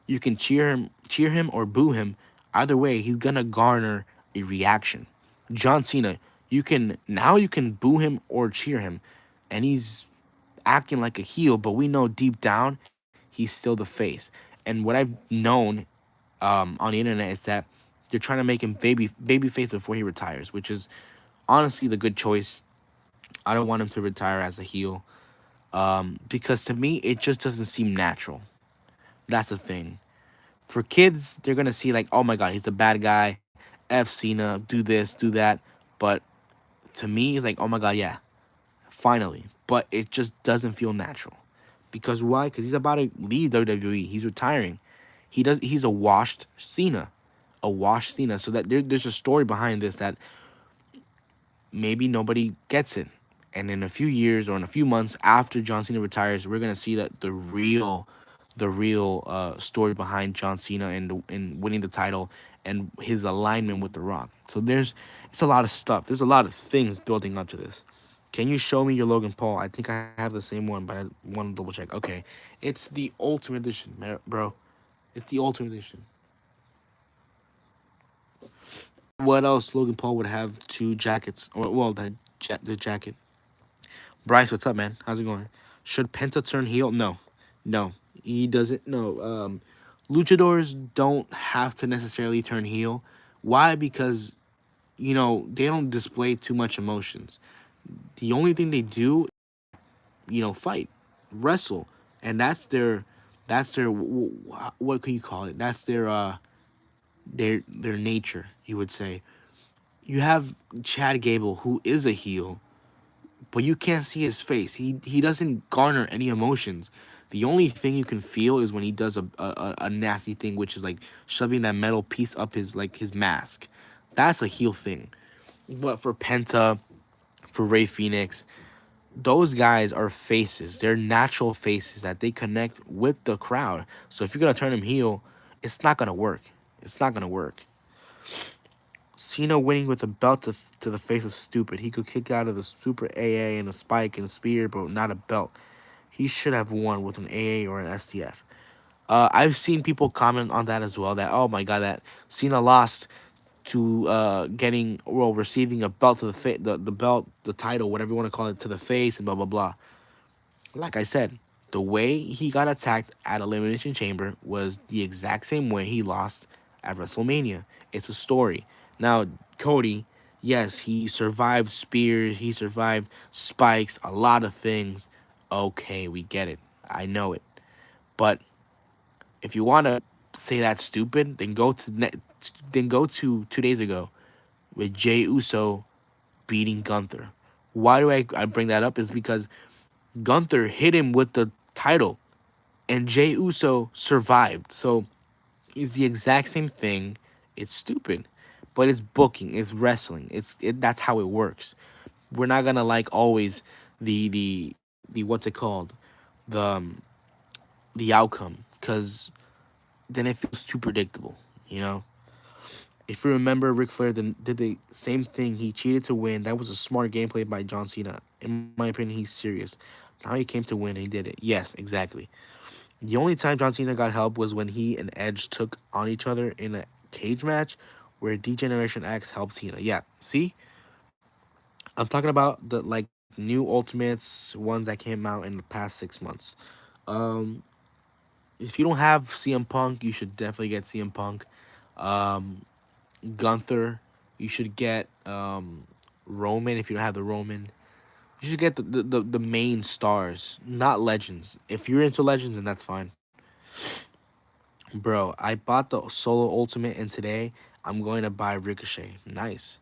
You can cheer him or boo him. Either way, he's gonna garner a reaction. John Cena, you can boo him or cheer him, and he's acting like a heel, but we know deep down he's still the face. And what I've known on the internet is that they're trying to make him baby face before he retires, which is honestly the good choice. I don't want him to retire as a heel because to me it just doesn't seem natural. That's the thing. For kids, they're gonna see like, oh my god, he's the bad guy. F Cena, do this, do that. But to me, it's like, oh my god, yeah, finally. But it just doesn't feel natural. Because why? Because he's about to leave WWE. He's retiring. He's a washed Cena, a washed Cena. So that there's a story behind this that maybe nobody gets it. And in a few years or in a few months after John Cena retires, we're gonna see that the real story behind John Cena and winning the title and his alignment with The Rock. So it's a lot of stuff. There's a lot of things building up to this. Can you show me your Logan Paul? I think I have the same one, but I want to double check. Okay, it's the Ultimate Edition, bro. It's the Ultimate Edition. What else? Logan Paul would have two jackets, or well, the jacket. Bryce, what's up, man? How's it going? Should Penta turn heel? No, no, he doesn't. No, luchadors don't have to necessarily turn heel. Why? Because they don't display too much emotions. The only thing they do, fight. wrestle, and that's their what can you call it? That's their nature, you would say. You have Chad Gable, who is a heel, but you can't see his face. He doesn't garner any emotions. The only thing you can feel is when he does a nasty thing, which is like shoving that metal piece up his mask. That's a heel thing. But for Penta, for Ray Phoenix, those guys are faces. They're natural faces that they connect with the crowd. So if you're gonna turn him heel, it's not gonna work. It's not gonna work. Cena winning with a belt to the face is stupid. He could kick out of the Super AA and a Spike and a Spear, but not a belt. He should have won with an AA or an STF. I've seen people comment on that as well. That, oh my god, that Cena lost to getting, well, receiving a belt to the belt, the title, whatever you want to call it, to the face, and blah blah blah. Like I said, the way he got attacked at Elimination Chamber was the exact same way he lost at WrestleMania. It's a story. Now, Cody, yes, he survived spears, he survived spikes, a lot of things. Okay, we get it. I know it. But if you want to say that's stupid, then go to 2 days ago with Jey Uso beating Gunther. Why do I bring that up? Is because Gunther hit him with the title, and Jey Uso survived. So it's the exact same thing. It's stupid, but it's booking. It's wrestling. That's how it works. We're not gonna like always the what's it called, the the outcome, because then it feels too predictable. You know. If you remember, Ric Flair then did the same thing. He cheated to win. That was a smart gameplay by John Cena. In my opinion, he's serious. Now he came to win and he did it. Yes, exactly. The only time John Cena got help was when he and Edge took on each other in a cage match where D-Generation X helped Cena. Yeah, see? I'm talking about the like new Ultimates, ones that came out in the past 6 months. Um, if you don't have CM Punk, you should definitely get CM Punk. Um, Gunther, you should get Roman if you don't have the Roman. You should get the main stars, not legends. If you're into legends, then that's fine. Bro, I bought the solo ultimate, and today I'm going to buy Ricochet. Nice.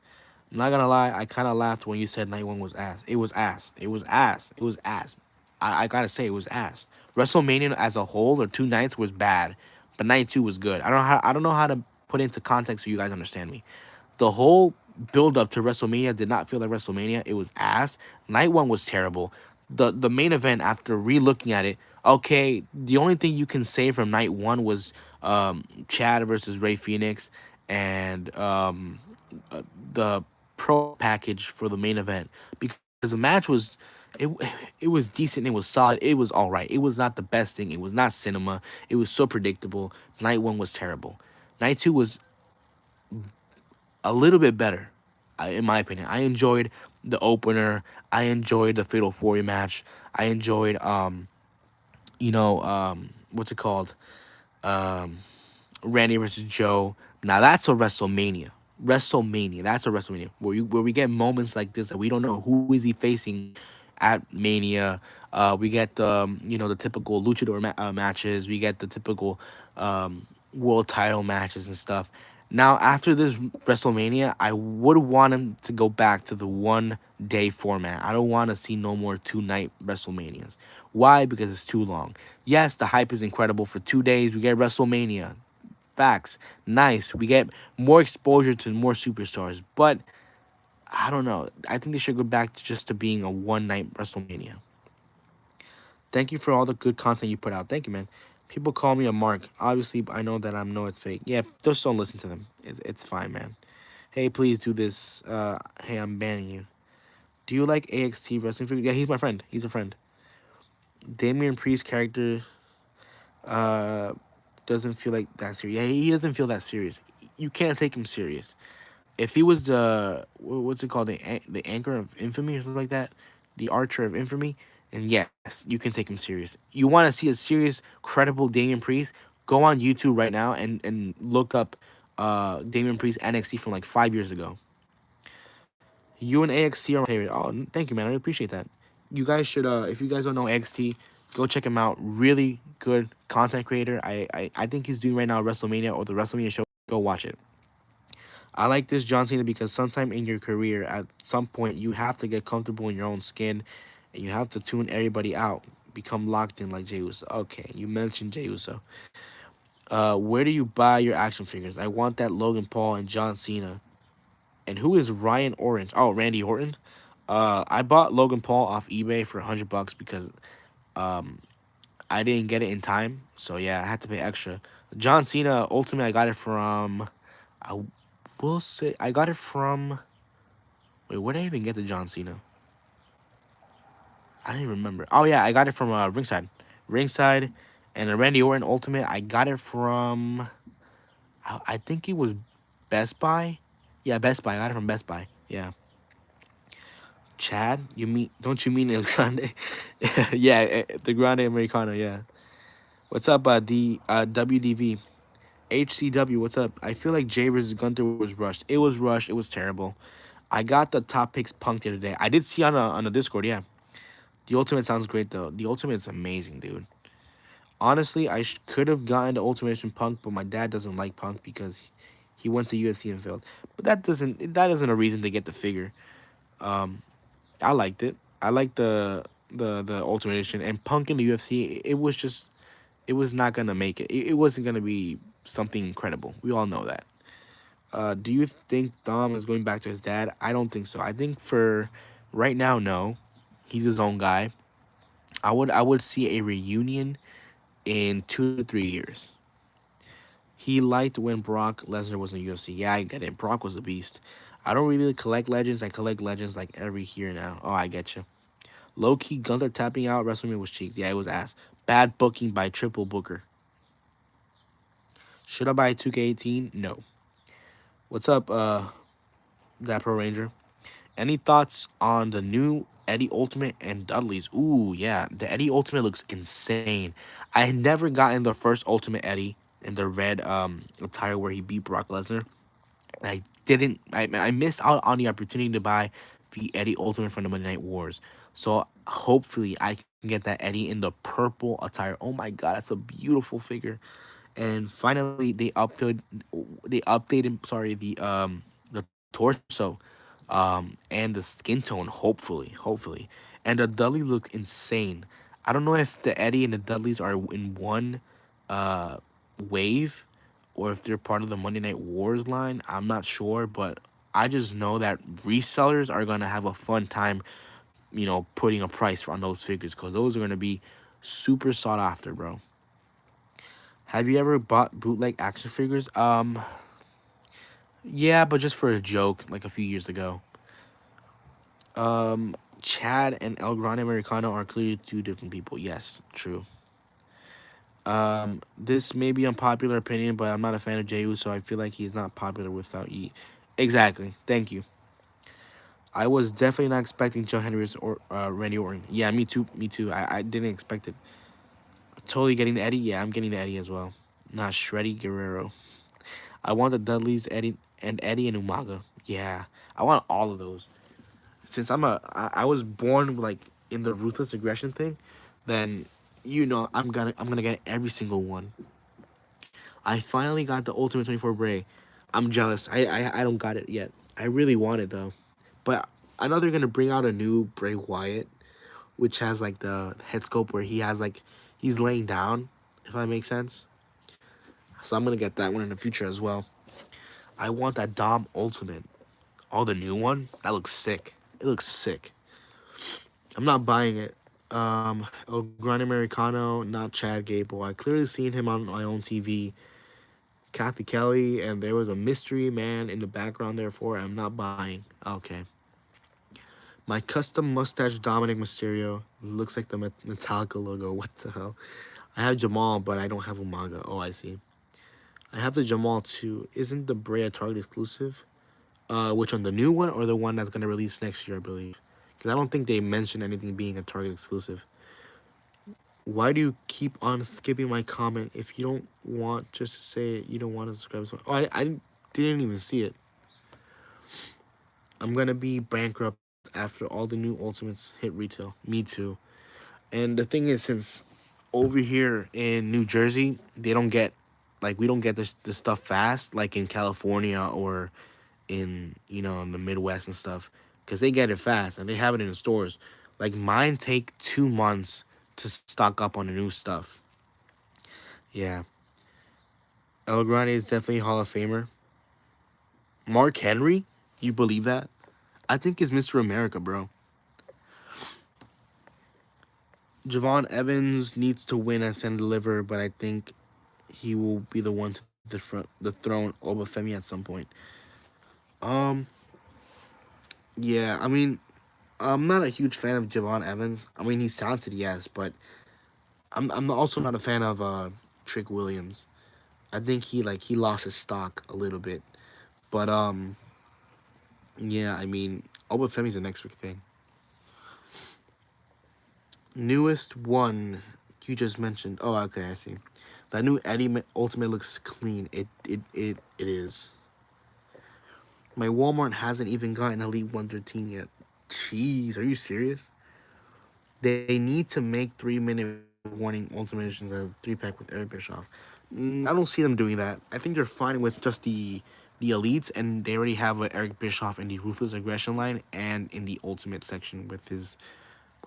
I'm not gonna lie, I kind of laughed when you said night one was ass. It was ass. It was ass. It was ass. I gotta say, it was ass. WrestleMania as a whole, or 2 nights, was bad, but night two was good. I don't know how to put into context so you guys understand me. The whole build up to WrestleMania did not feel like WrestleMania. It was ass. Night one was terrible. The main event, after re-looking at it, okay, the only thing you can say from night one was Chad versus Ray Phoenix, and the pro package for the main event, because the match was, it it was decent, it was solid, it was all right. It was not the best thing, it was not cinema, it was so predictable. Night one was terrible. Night two was a little bit better, in my opinion. I enjoyed the opener. I enjoyed the Fatal 4 match. I enjoyed what's it called? Um, Randy versus Joe. Now that's a WrestleMania. WrestleMania. That's a WrestleMania where we get moments like this that we don't know who is he facing at Mania. We get the typical luchador matches. We get the typical world title matches and stuff. Now after this WrestleMania, I would want him to go back to the 1 day format. I don't want to see no more 2 night WrestleManias. Why? Because it's too long. Yes, the hype is incredible. For 2 days, we get WrestleMania. Facts. Nice. We get more exposure to more superstars. But I don't know. I think they should go back to just to being a 1 night WrestleMania. Thank you for all the good content you put out. Thank you, man. People call me a mark. Obviously, I know that I know it's fake. Yeah, just don't listen to them. It's fine, man. Hey, please do this. Hey, I'm banning you. Do you like AXT wrestling figure? Yeah, he's my friend. He's a friend. Damian Priest character uh doesn't feel like that serious. Yeah, he doesn't feel that serious. You can't take him serious. If he was the what's it called, the anchor of infamy or something like that, the archer of infamy, and yes, you can take him serious. You want to see a serious, credible Damian Priest? Go on YouTube right now and look up Damian Priest NXT from like 5 years ago. You and AXT are my favorite. Oh, thank you, man. I really appreciate that. You guys should if you guys don't know AXT, Go check him out. Really good content creator. I think he's doing right now WrestleMania or the WrestleMania show. Go watch it. I like this John Cena because sometime in your career, at some point, you have to get comfortable in your own skin, and you have to tune everybody out. Become locked in like Jey Uso. Okay, you mentioned Jey Uso. Where do you buy your action figures? I want that Logan Paul and John Cena. And who is Ryan Orange? Oh, Randy Orton. I bought Logan Paul off eBay for $100 because I didn't get it in time. So yeah, I had to pay extra. John Cena Ultimate, I got it from. I will say I got it from. Wait, where did I even get the John Cena? I didn't remember. Oh yeah, I got it from Ringside. Ringside, and the Randy Orton Ultimate. I got it from. I think it was Best Buy. Yeah, Best Buy. I got it from Best Buy. Yeah. Chad? You mean? Don't you mean El Grande? Yeah, the Grande Americano. Yeah. What's up, the WDV? HCW, what's up? I feel like Jay versus Gunther was rushed. It was rushed. It was terrible. I got the top picks punked the other day. I did see on the Discord, yeah. The Ultimate sounds great though. The Ultimate is amazing, dude. Honestly, I could have gotten the Ultimation Punk, but my dad doesn't like Punk because he went to UFC and failed. But that isn't a reason to get the figure. Um, I liked it. I liked the Ultimation and Punk in the UFC. It was just it was not gonna make it. It wasn't gonna be something incredible. We all know that. Do you think Dom is going back to his dad? I don't think so. I think for right now, no. He's his own guy. I would see a reunion in 2 to 3 years. He liked when Brock Lesnar was in UFC. Yeah, I get it. Brock was a beast. I don't really collect legends. I collect legends like every year now. Oh, I get you. Low key Gunther tapping out WrestleMania was cheeks. Yeah, it was ass. Bad booking by Triple Booker. Should I buy 2K18? No. What's up, that Pro Ranger? Any thoughts on the new Eddie Ultimate and Dudley's? Ooh, yeah. The Eddie Ultimate looks insane. I had never gotten the first Ultimate Eddie in the red attire where he beat Brock Lesnar. I didn't. I missed out on the opportunity to buy the Eddie Ultimate from the Monday Night Wars. So hopefully I can get that Eddie in the purple attire. Oh my god, that's a beautiful figure. And finally they updated sorry the torso and the skin tone, hopefully. And the Dudley look insane. I don't know if the Eddie and the Dudleys are in one uh wave or if they're part of the Monday Night Wars line. I'm not sure, but I just know that resellers are gonna have a fun time, putting a price on those figures because those are gonna be super sought after, bro. Have you ever bought bootleg action figures? Yeah, but just for a joke, like a few years ago. Um, Chad and El Grande Americano are clearly two different people. Yes, true. This may be unpopular opinion, but I'm not a fan of Jey Uso. I feel like he's not popular without Yeet. Exactly. Thank you. I was definitely not expecting Joe Henry's or Randy Orton. Yeah, me too. Me too. I didn't expect it. Totally getting the Eddie. Yeah, I'm getting the Eddie as well. Not Shreddy Guerrero. I want the Dudleys, Eddie and Umaga. Yeah, I want all of those. Since I was born like in the ruthless aggression thing, then I'm gonna get every single one. I finally got the Ultimate 24 Bray. I'm jealous. I don't got it yet. I really want it though, but I know they're gonna bring out a new Bray Wyatt, which has like the head sculpt where he has like he's laying down. If that makes sense. So I'm gonna get that one in the future as well. I want that Dom Ultimate. Oh, the new one? That looks sick. It looks sick. I'm not buying it. El Grande Americano, not Chad Gable. I clearly seen him on my own TV. Kathy Kelly, and there was a mystery man in the background. Therefore, I'm not buying. Okay. My custom mustache Dominic Mysterio looks like the Metallica logo. What the hell? I have Jamal, but I don't have Umaga. Oh, I see. I have the Jamal too. Isn't the Bray a Target exclusive? Which one, the new one or the one that's gonna release next year, I believe? Because I don't think they mentioned anything being a Target exclusive. Why do you keep on skipping my comment if you don't want just to say it, you don't want to subscribe? Oh, I didn't even see it. I'm gonna be bankrupt after all the new Ultimates hit retail. Me too. And the thing is, since over here in New Jersey, they don't get like we don't get this stuff fast like in California or in in the Midwest and stuff, because they get it fast and they have it in the stores. Like mine take 2 months to stock up on the new stuff. Yeah, El Grande is definitely a Hall of Famer. Mark Henry, you believe that? I think is Mr. America, bro. Javon Evans needs to win and send deliver, but I think he will be the one to the throne Obafemi at some point. Um, yeah, I mean, I'm not a huge fan of Javon Evans. I mean, he's talented, yes, but I'm also not a fan of Trick Williams. I think he lost his stock a little bit. But yeah, I mean, Obafemi's the next big thing. Newest one you just mentioned. Oh, okay, I see. That new Eddie Ultimate looks clean. It is. My Walmart hasn't even gotten Elite 113 yet. Jeez, are you serious? They need to make 3 minute warning Ultimate Editions as 3-pack with Eric Bischoff. I don't see them doing that. I think they're fine with just the elites, and they already have a Eric Bischoff in the Ruthless Aggression line and in the Ultimate section with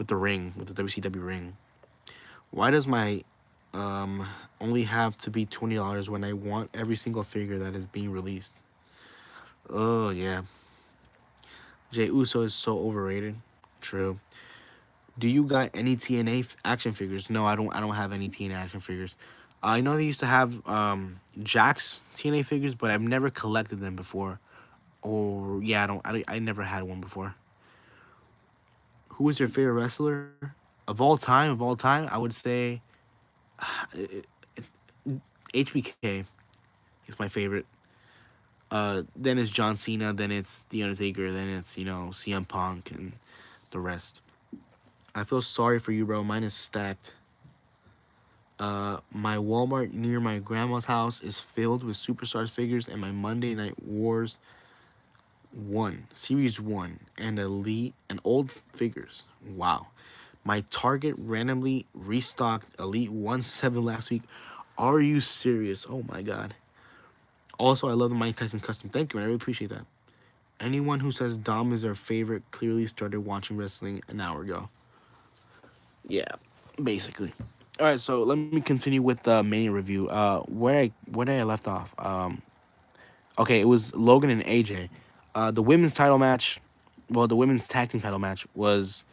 the ring, with the WCW ring. Why does my only have to be $20 when I want every single figure that is being released? Oh yeah, Jay Uso is so overrated. True. Do you got any TNA action figures? No, I don't. I don't have any TNA action figures. I know they used to have Jack's TNA figures, but I've never collected them before. Or yeah, I don't. I never had one before. Who is your favorite wrestler of all time? Of all time, I would say HBK is my favorite. Then it's John Cena. Then it's The Undertaker. Then it's CM Punk and the rest. I feel sorry for you, bro. Mine is stacked. My Walmart near my grandma's house is filled with Superstars figures, and my Monday Night Wars 1, Series 1, and Elite and old figures. Wow. My Target randomly restocked Elite 1-7 last week. Are you serious? Oh my god. Also, I love the Mike Tyson custom. Thank you, man. I really appreciate that. Anyone who says Dom is their favorite clearly started watching wrestling an hour ago. Yeah, basically. All right, so let me continue with the Mania review. Where did I left off? Okay, it was Logan and AJ. The women's title match, well, the women's tag team title match was.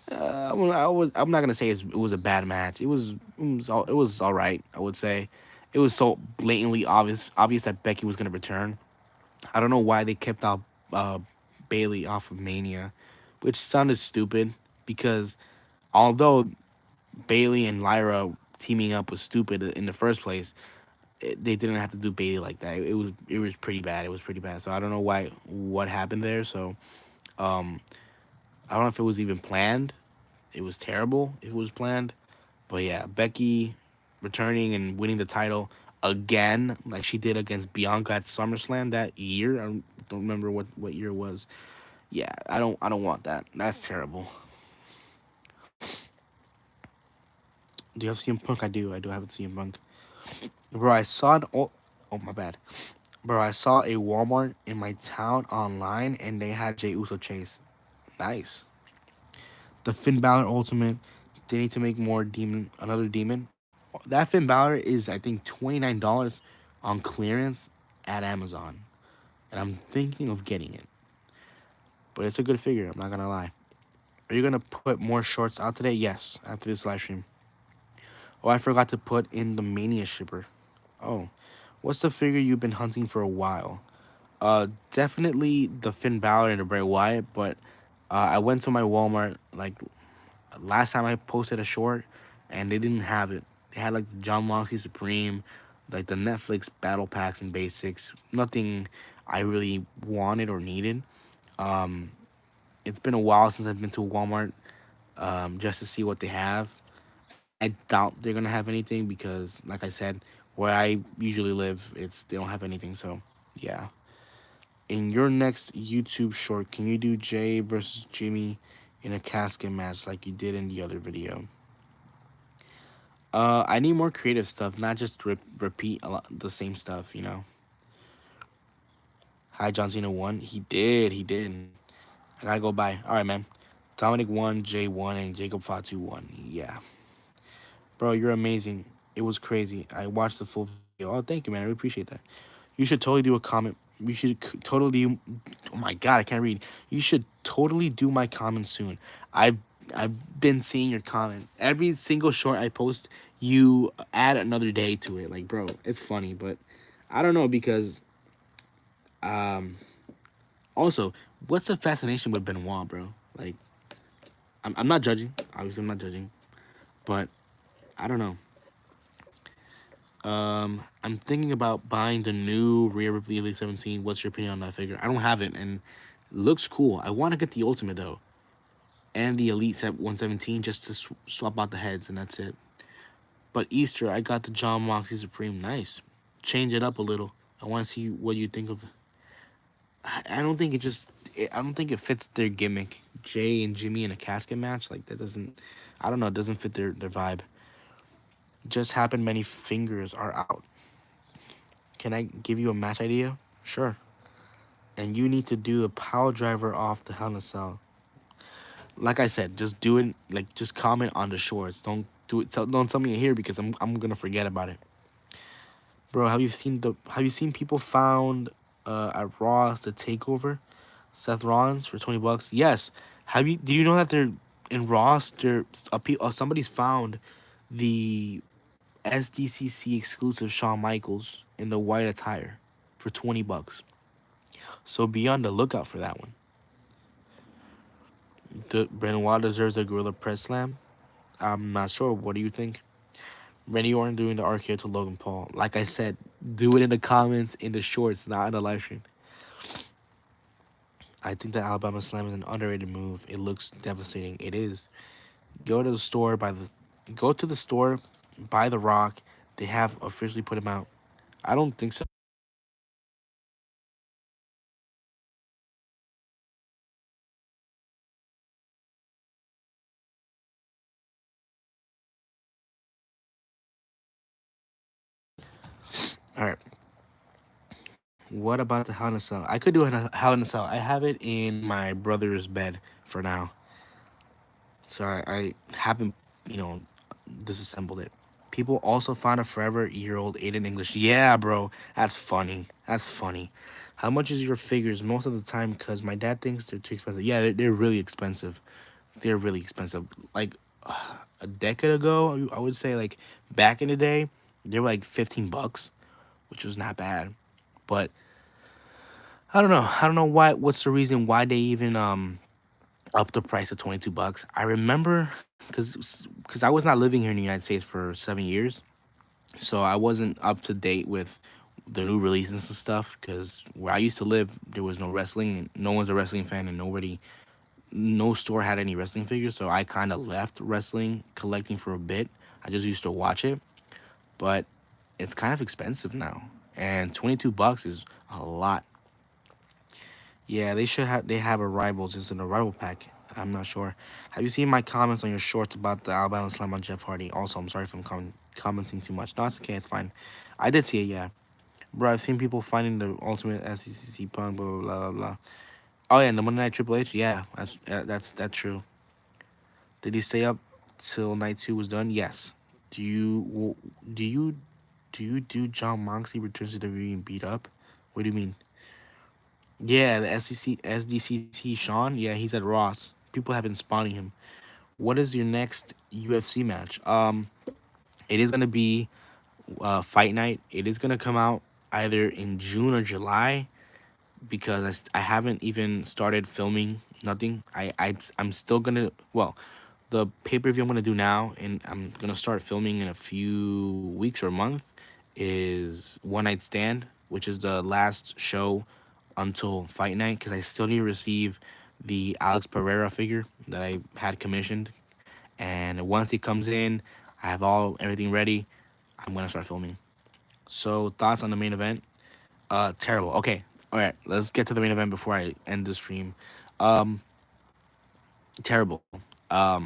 I'm not gonna say it was a bad match. It was all right. I would say, it was so blatantly obvious that Becky was gonna return. I don't know why they kept out uh, Bailey off of Mania, which sounded stupid because although Bailey and Lyra teaming up was stupid in the first place, they didn't have to do Bailey like that. It was pretty bad. It was pretty bad. So I don't know what happened there. So I don't know if it was even planned. It was terrible if it was planned. But yeah, Becky returning and winning the title again, like she did against Bianca at SummerSlam that year. I don't remember what year it was. Yeah, I don't want that. That's terrible. Do you have CM Punk? I do. I do have a CM Punk. Bro, I saw it. Oh my bad. Bro, I saw a Walmart in my town online, and they had Jey Uso chase. Nice. The Finn Balor Ultimate. They need to make more demon, another demon. That Finn Balor is, I think, $29 on clearance at Amazon, and I'm thinking of getting it. But it's a good figure. I'm not gonna lie. Are you gonna put more shorts out today? Yes, after this live stream. Oh, I forgot to put in the Mania shipper. Oh, what's the figure you've been hunting for a while? Definitely the Finn Balor and the Bray Wyatt, but I went to my Walmart like last time I posted a short, and they didn't have it. They had like the John Moxley Supreme, like the Netflix battle packs and basics. Nothing I really wanted or needed. Um, it's been a while since I've been to Walmart just to see what they have. I doubt they're gonna have anything because, like I said, where I usually live, they don't have anything. So yeah. In your next YouTube short, can you do Jay versus Jimmy in a casket match like you did in the other video? I need more creative stuff, not just repeat a lot the same stuff. Hi, John Cena won. He did. He did. I gotta go by. All right, man. Dominic won, Jay won, and Jacob Fatu won. Yeah, bro, you're amazing. It was crazy. I watched the full video. Oh, thank you, man. I really appreciate that. You should totally do a comment. You should totally. Oh my god, I can't read. You should totally do my comment soon. I've I've been seeing your comment every single short I post. You add another day to it. Like, bro, it's funny, but I don't know because um. Also, what's the fascination with Benoit, bro? Like, I'm not judging. Obviously, I'm not judging, but I don't know. I'm thinking about buying the new Rhea Ripley Elite 17. What's your opinion on that figure? I don't have it, and it looks cool. I want to get the Ultimate though, and the Elite Set 117 just to swap out the heads, and that's it. But Easter, I got the John Moxley Supreme. Nice. Change it up a little. I want to see what you think of. I don't think it just. I don't think it fits their gimmick. Jay and Jimmy in a casket match, like that doesn't. I don't know. It doesn't fit their vibe. Just happened. Many fingers are out. Can I give you a match idea? Sure. And you need to do the power driver off the Hell in a Cell. Like I said, just do it. Like just comment on the shorts. Don't do it. Don't tell me here because I'm gonna forget about it, bro. Have you seen people found at Raw's the Takeover Seth Rollins for $20? Yes. Have you? Do you know that they're in Ross? Somebody's found the SDCC exclusive Shawn Michaels in the white attire for $20. So be on the lookout for that one. Benoit deserves a Gorilla Press Slam. I'm not sure. What do you think? Randy Orton doing the RKO to Logan Paul. Like I said, do it in the comments, in the shorts, not in the live stream. I think that Alabama Slam is an underrated move. It looks devastating. It is. Go to the store, go to the store, buy the Rock. They have officially put him out. I don't think so. All right. What about the Hell in a Cell? I could do a Hell in a Cell. I have it in my brother's bed for now. So I haven't, you know, disassembled it. People also found a forever-year-old Aiden English. Yeah, bro. That's funny. That's funny. How much is your figures most of the time? Because my dad thinks they're too expensive. Yeah, they're really expensive. They're really expensive. Like a decade ago, I would say like back in the day, they were like $15, which was not bad. But I don't know. I don't know why. What's the reason why they even up the price to $22? I remember because I was not living here in the United States for 7 years, so I wasn't up to date with the new releases and stuff. Because where I used to live, there was no wrestling, and no one's a wrestling fan, and no store had any wrestling figures. So I kind of left wrestling collecting for a bit. I just used to watch it, but it's kind of expensive now, and $22 is a lot. Yeah, they have a rivals. It's an arrival pack. I'm not sure. Have you seen my comments on your shorts about the Alabama Slam on Jeff Hardy? Also, I'm sorry if I'm commenting too much. No, it's okay. It's fine. I did see it. Yeah, bro. I've seen people finding the ultimate SEC punk. Blah blah blah blah blah. Oh yeah, and the Monday Night Triple H. Yeah, that's true. Did he stay up till night two was done? Yes. Do you do you do John Moxley returns to WWE and beat up? What do you mean? Yeah, the SDCC Sean. Yeah, he's at Ross. People have been spawning him. What is your next UFC match? It is gonna be Fight Night. It is gonna come out either in June or July because I haven't even started filming nothing. I'm still gonna the pay per view I'm gonna do now and I'm gonna start filming in a few weeks or a month is One Night Stand, which is the last show until Fight Night because I still need to receive the Alex Pereira figure that I had commissioned, and once he comes in, I have everything ready. I'm gonna start filming. So thoughts on the main event? Terrible. Okay, all right. Let's get to the main event before I end the stream. Um, Terrible. I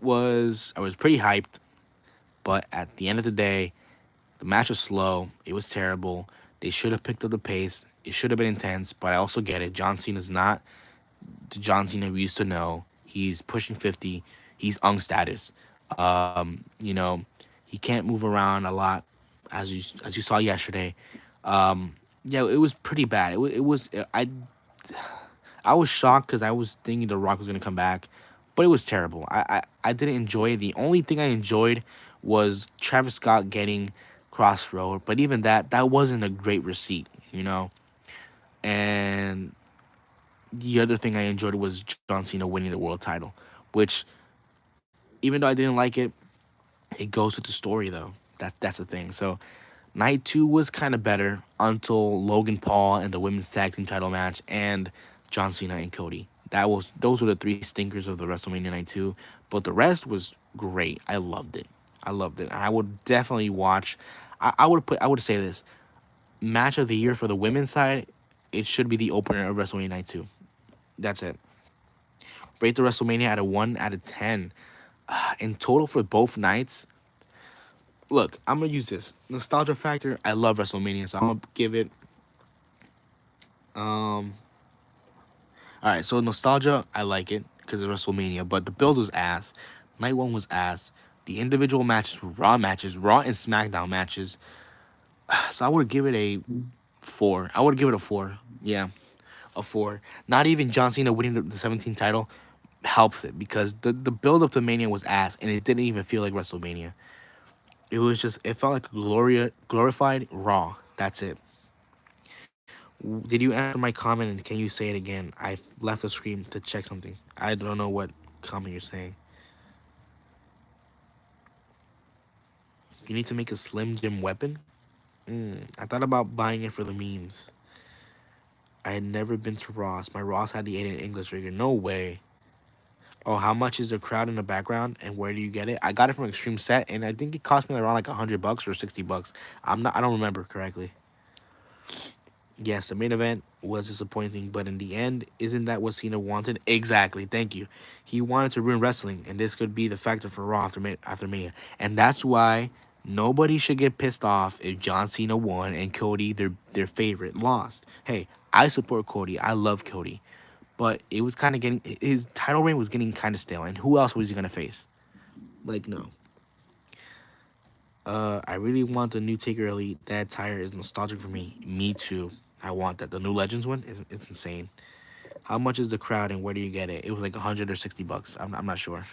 was pretty hyped, But at the end of the day, the match was slow. It was terrible. They should have picked up the pace. It should have been intense, but I also get it. John Cena's not the John Cena we used to know. He's pushing 50. He's Ung status. You know, he can't move around a lot, as you saw yesterday. Yeah, it was pretty bad. It was I was shocked because I was thinking The Rock was gonna come back, but it was terrible. I didn't enjoy it. The only thing I enjoyed was Travis Scott getting Crossroad, but even that wasn't a great receipt, you know. And the other thing I enjoyed was John Cena winning the world title, which even though I didn't like it, it goes with the story though. That's the thing. So night two was kind of better until Logan Paul and the women's tag team title match and John Cena and Cody. Those were the three stinkers of the WrestleMania night two. But the rest was great. I loved it. I loved it. I would definitely watch. I would say this match of the year for the women's side. It should be the opener of WrestleMania night two. That's it. Rate the WrestleMania at a 1 out of 10. In total for both nights, look, I'm gonna use this nostalgia factor. I love WrestleMania, so I'm gonna give it. Um, all right, so nostalgia, I like it because it's WrestleMania, but the build was ass. Night one was ass. The individual matches were Raw and SmackDown matches. So I would give it a 4. I would give it a 4. Yeah, a 4. Not even John Cena winning the 17th title helps it because the build up to Mania was ass, and it didn't even feel like WrestleMania. It felt like a glorified Raw. That's it. Did you answer my comment and can you say it again? I left the screen to check something. I don't know what comment you're saying. You need to make a Slim Jim weapon? I thought about buying it for the memes. I had never been to Ross. My Ross had the 8 English figure. No way. Oh, how much is the crowd in the background and where do you get it? I got it from Extreme Set and I think it cost me around like $100 or $60. I don't remember correctly. Yes, the main event was disappointing, but in the end, isn't that what Cena wanted? Exactly. Thank you. He wanted to ruin wrestling, and this could be the factor for Raw after Mania. And that's why nobody should get pissed off if John Cena won and Cody, their favorite, lost. Hey, I support Cody. I love Cody. But it was kind of getting his title reign was getting kind of stale. And who else was he gonna face? Like no. I really want the new Taker Elite. That tire is nostalgic for me. Me too. I want that. The new Legends one is insane. How much is the crowd and where do you get it? It was like $100 or $60. I'm not sure.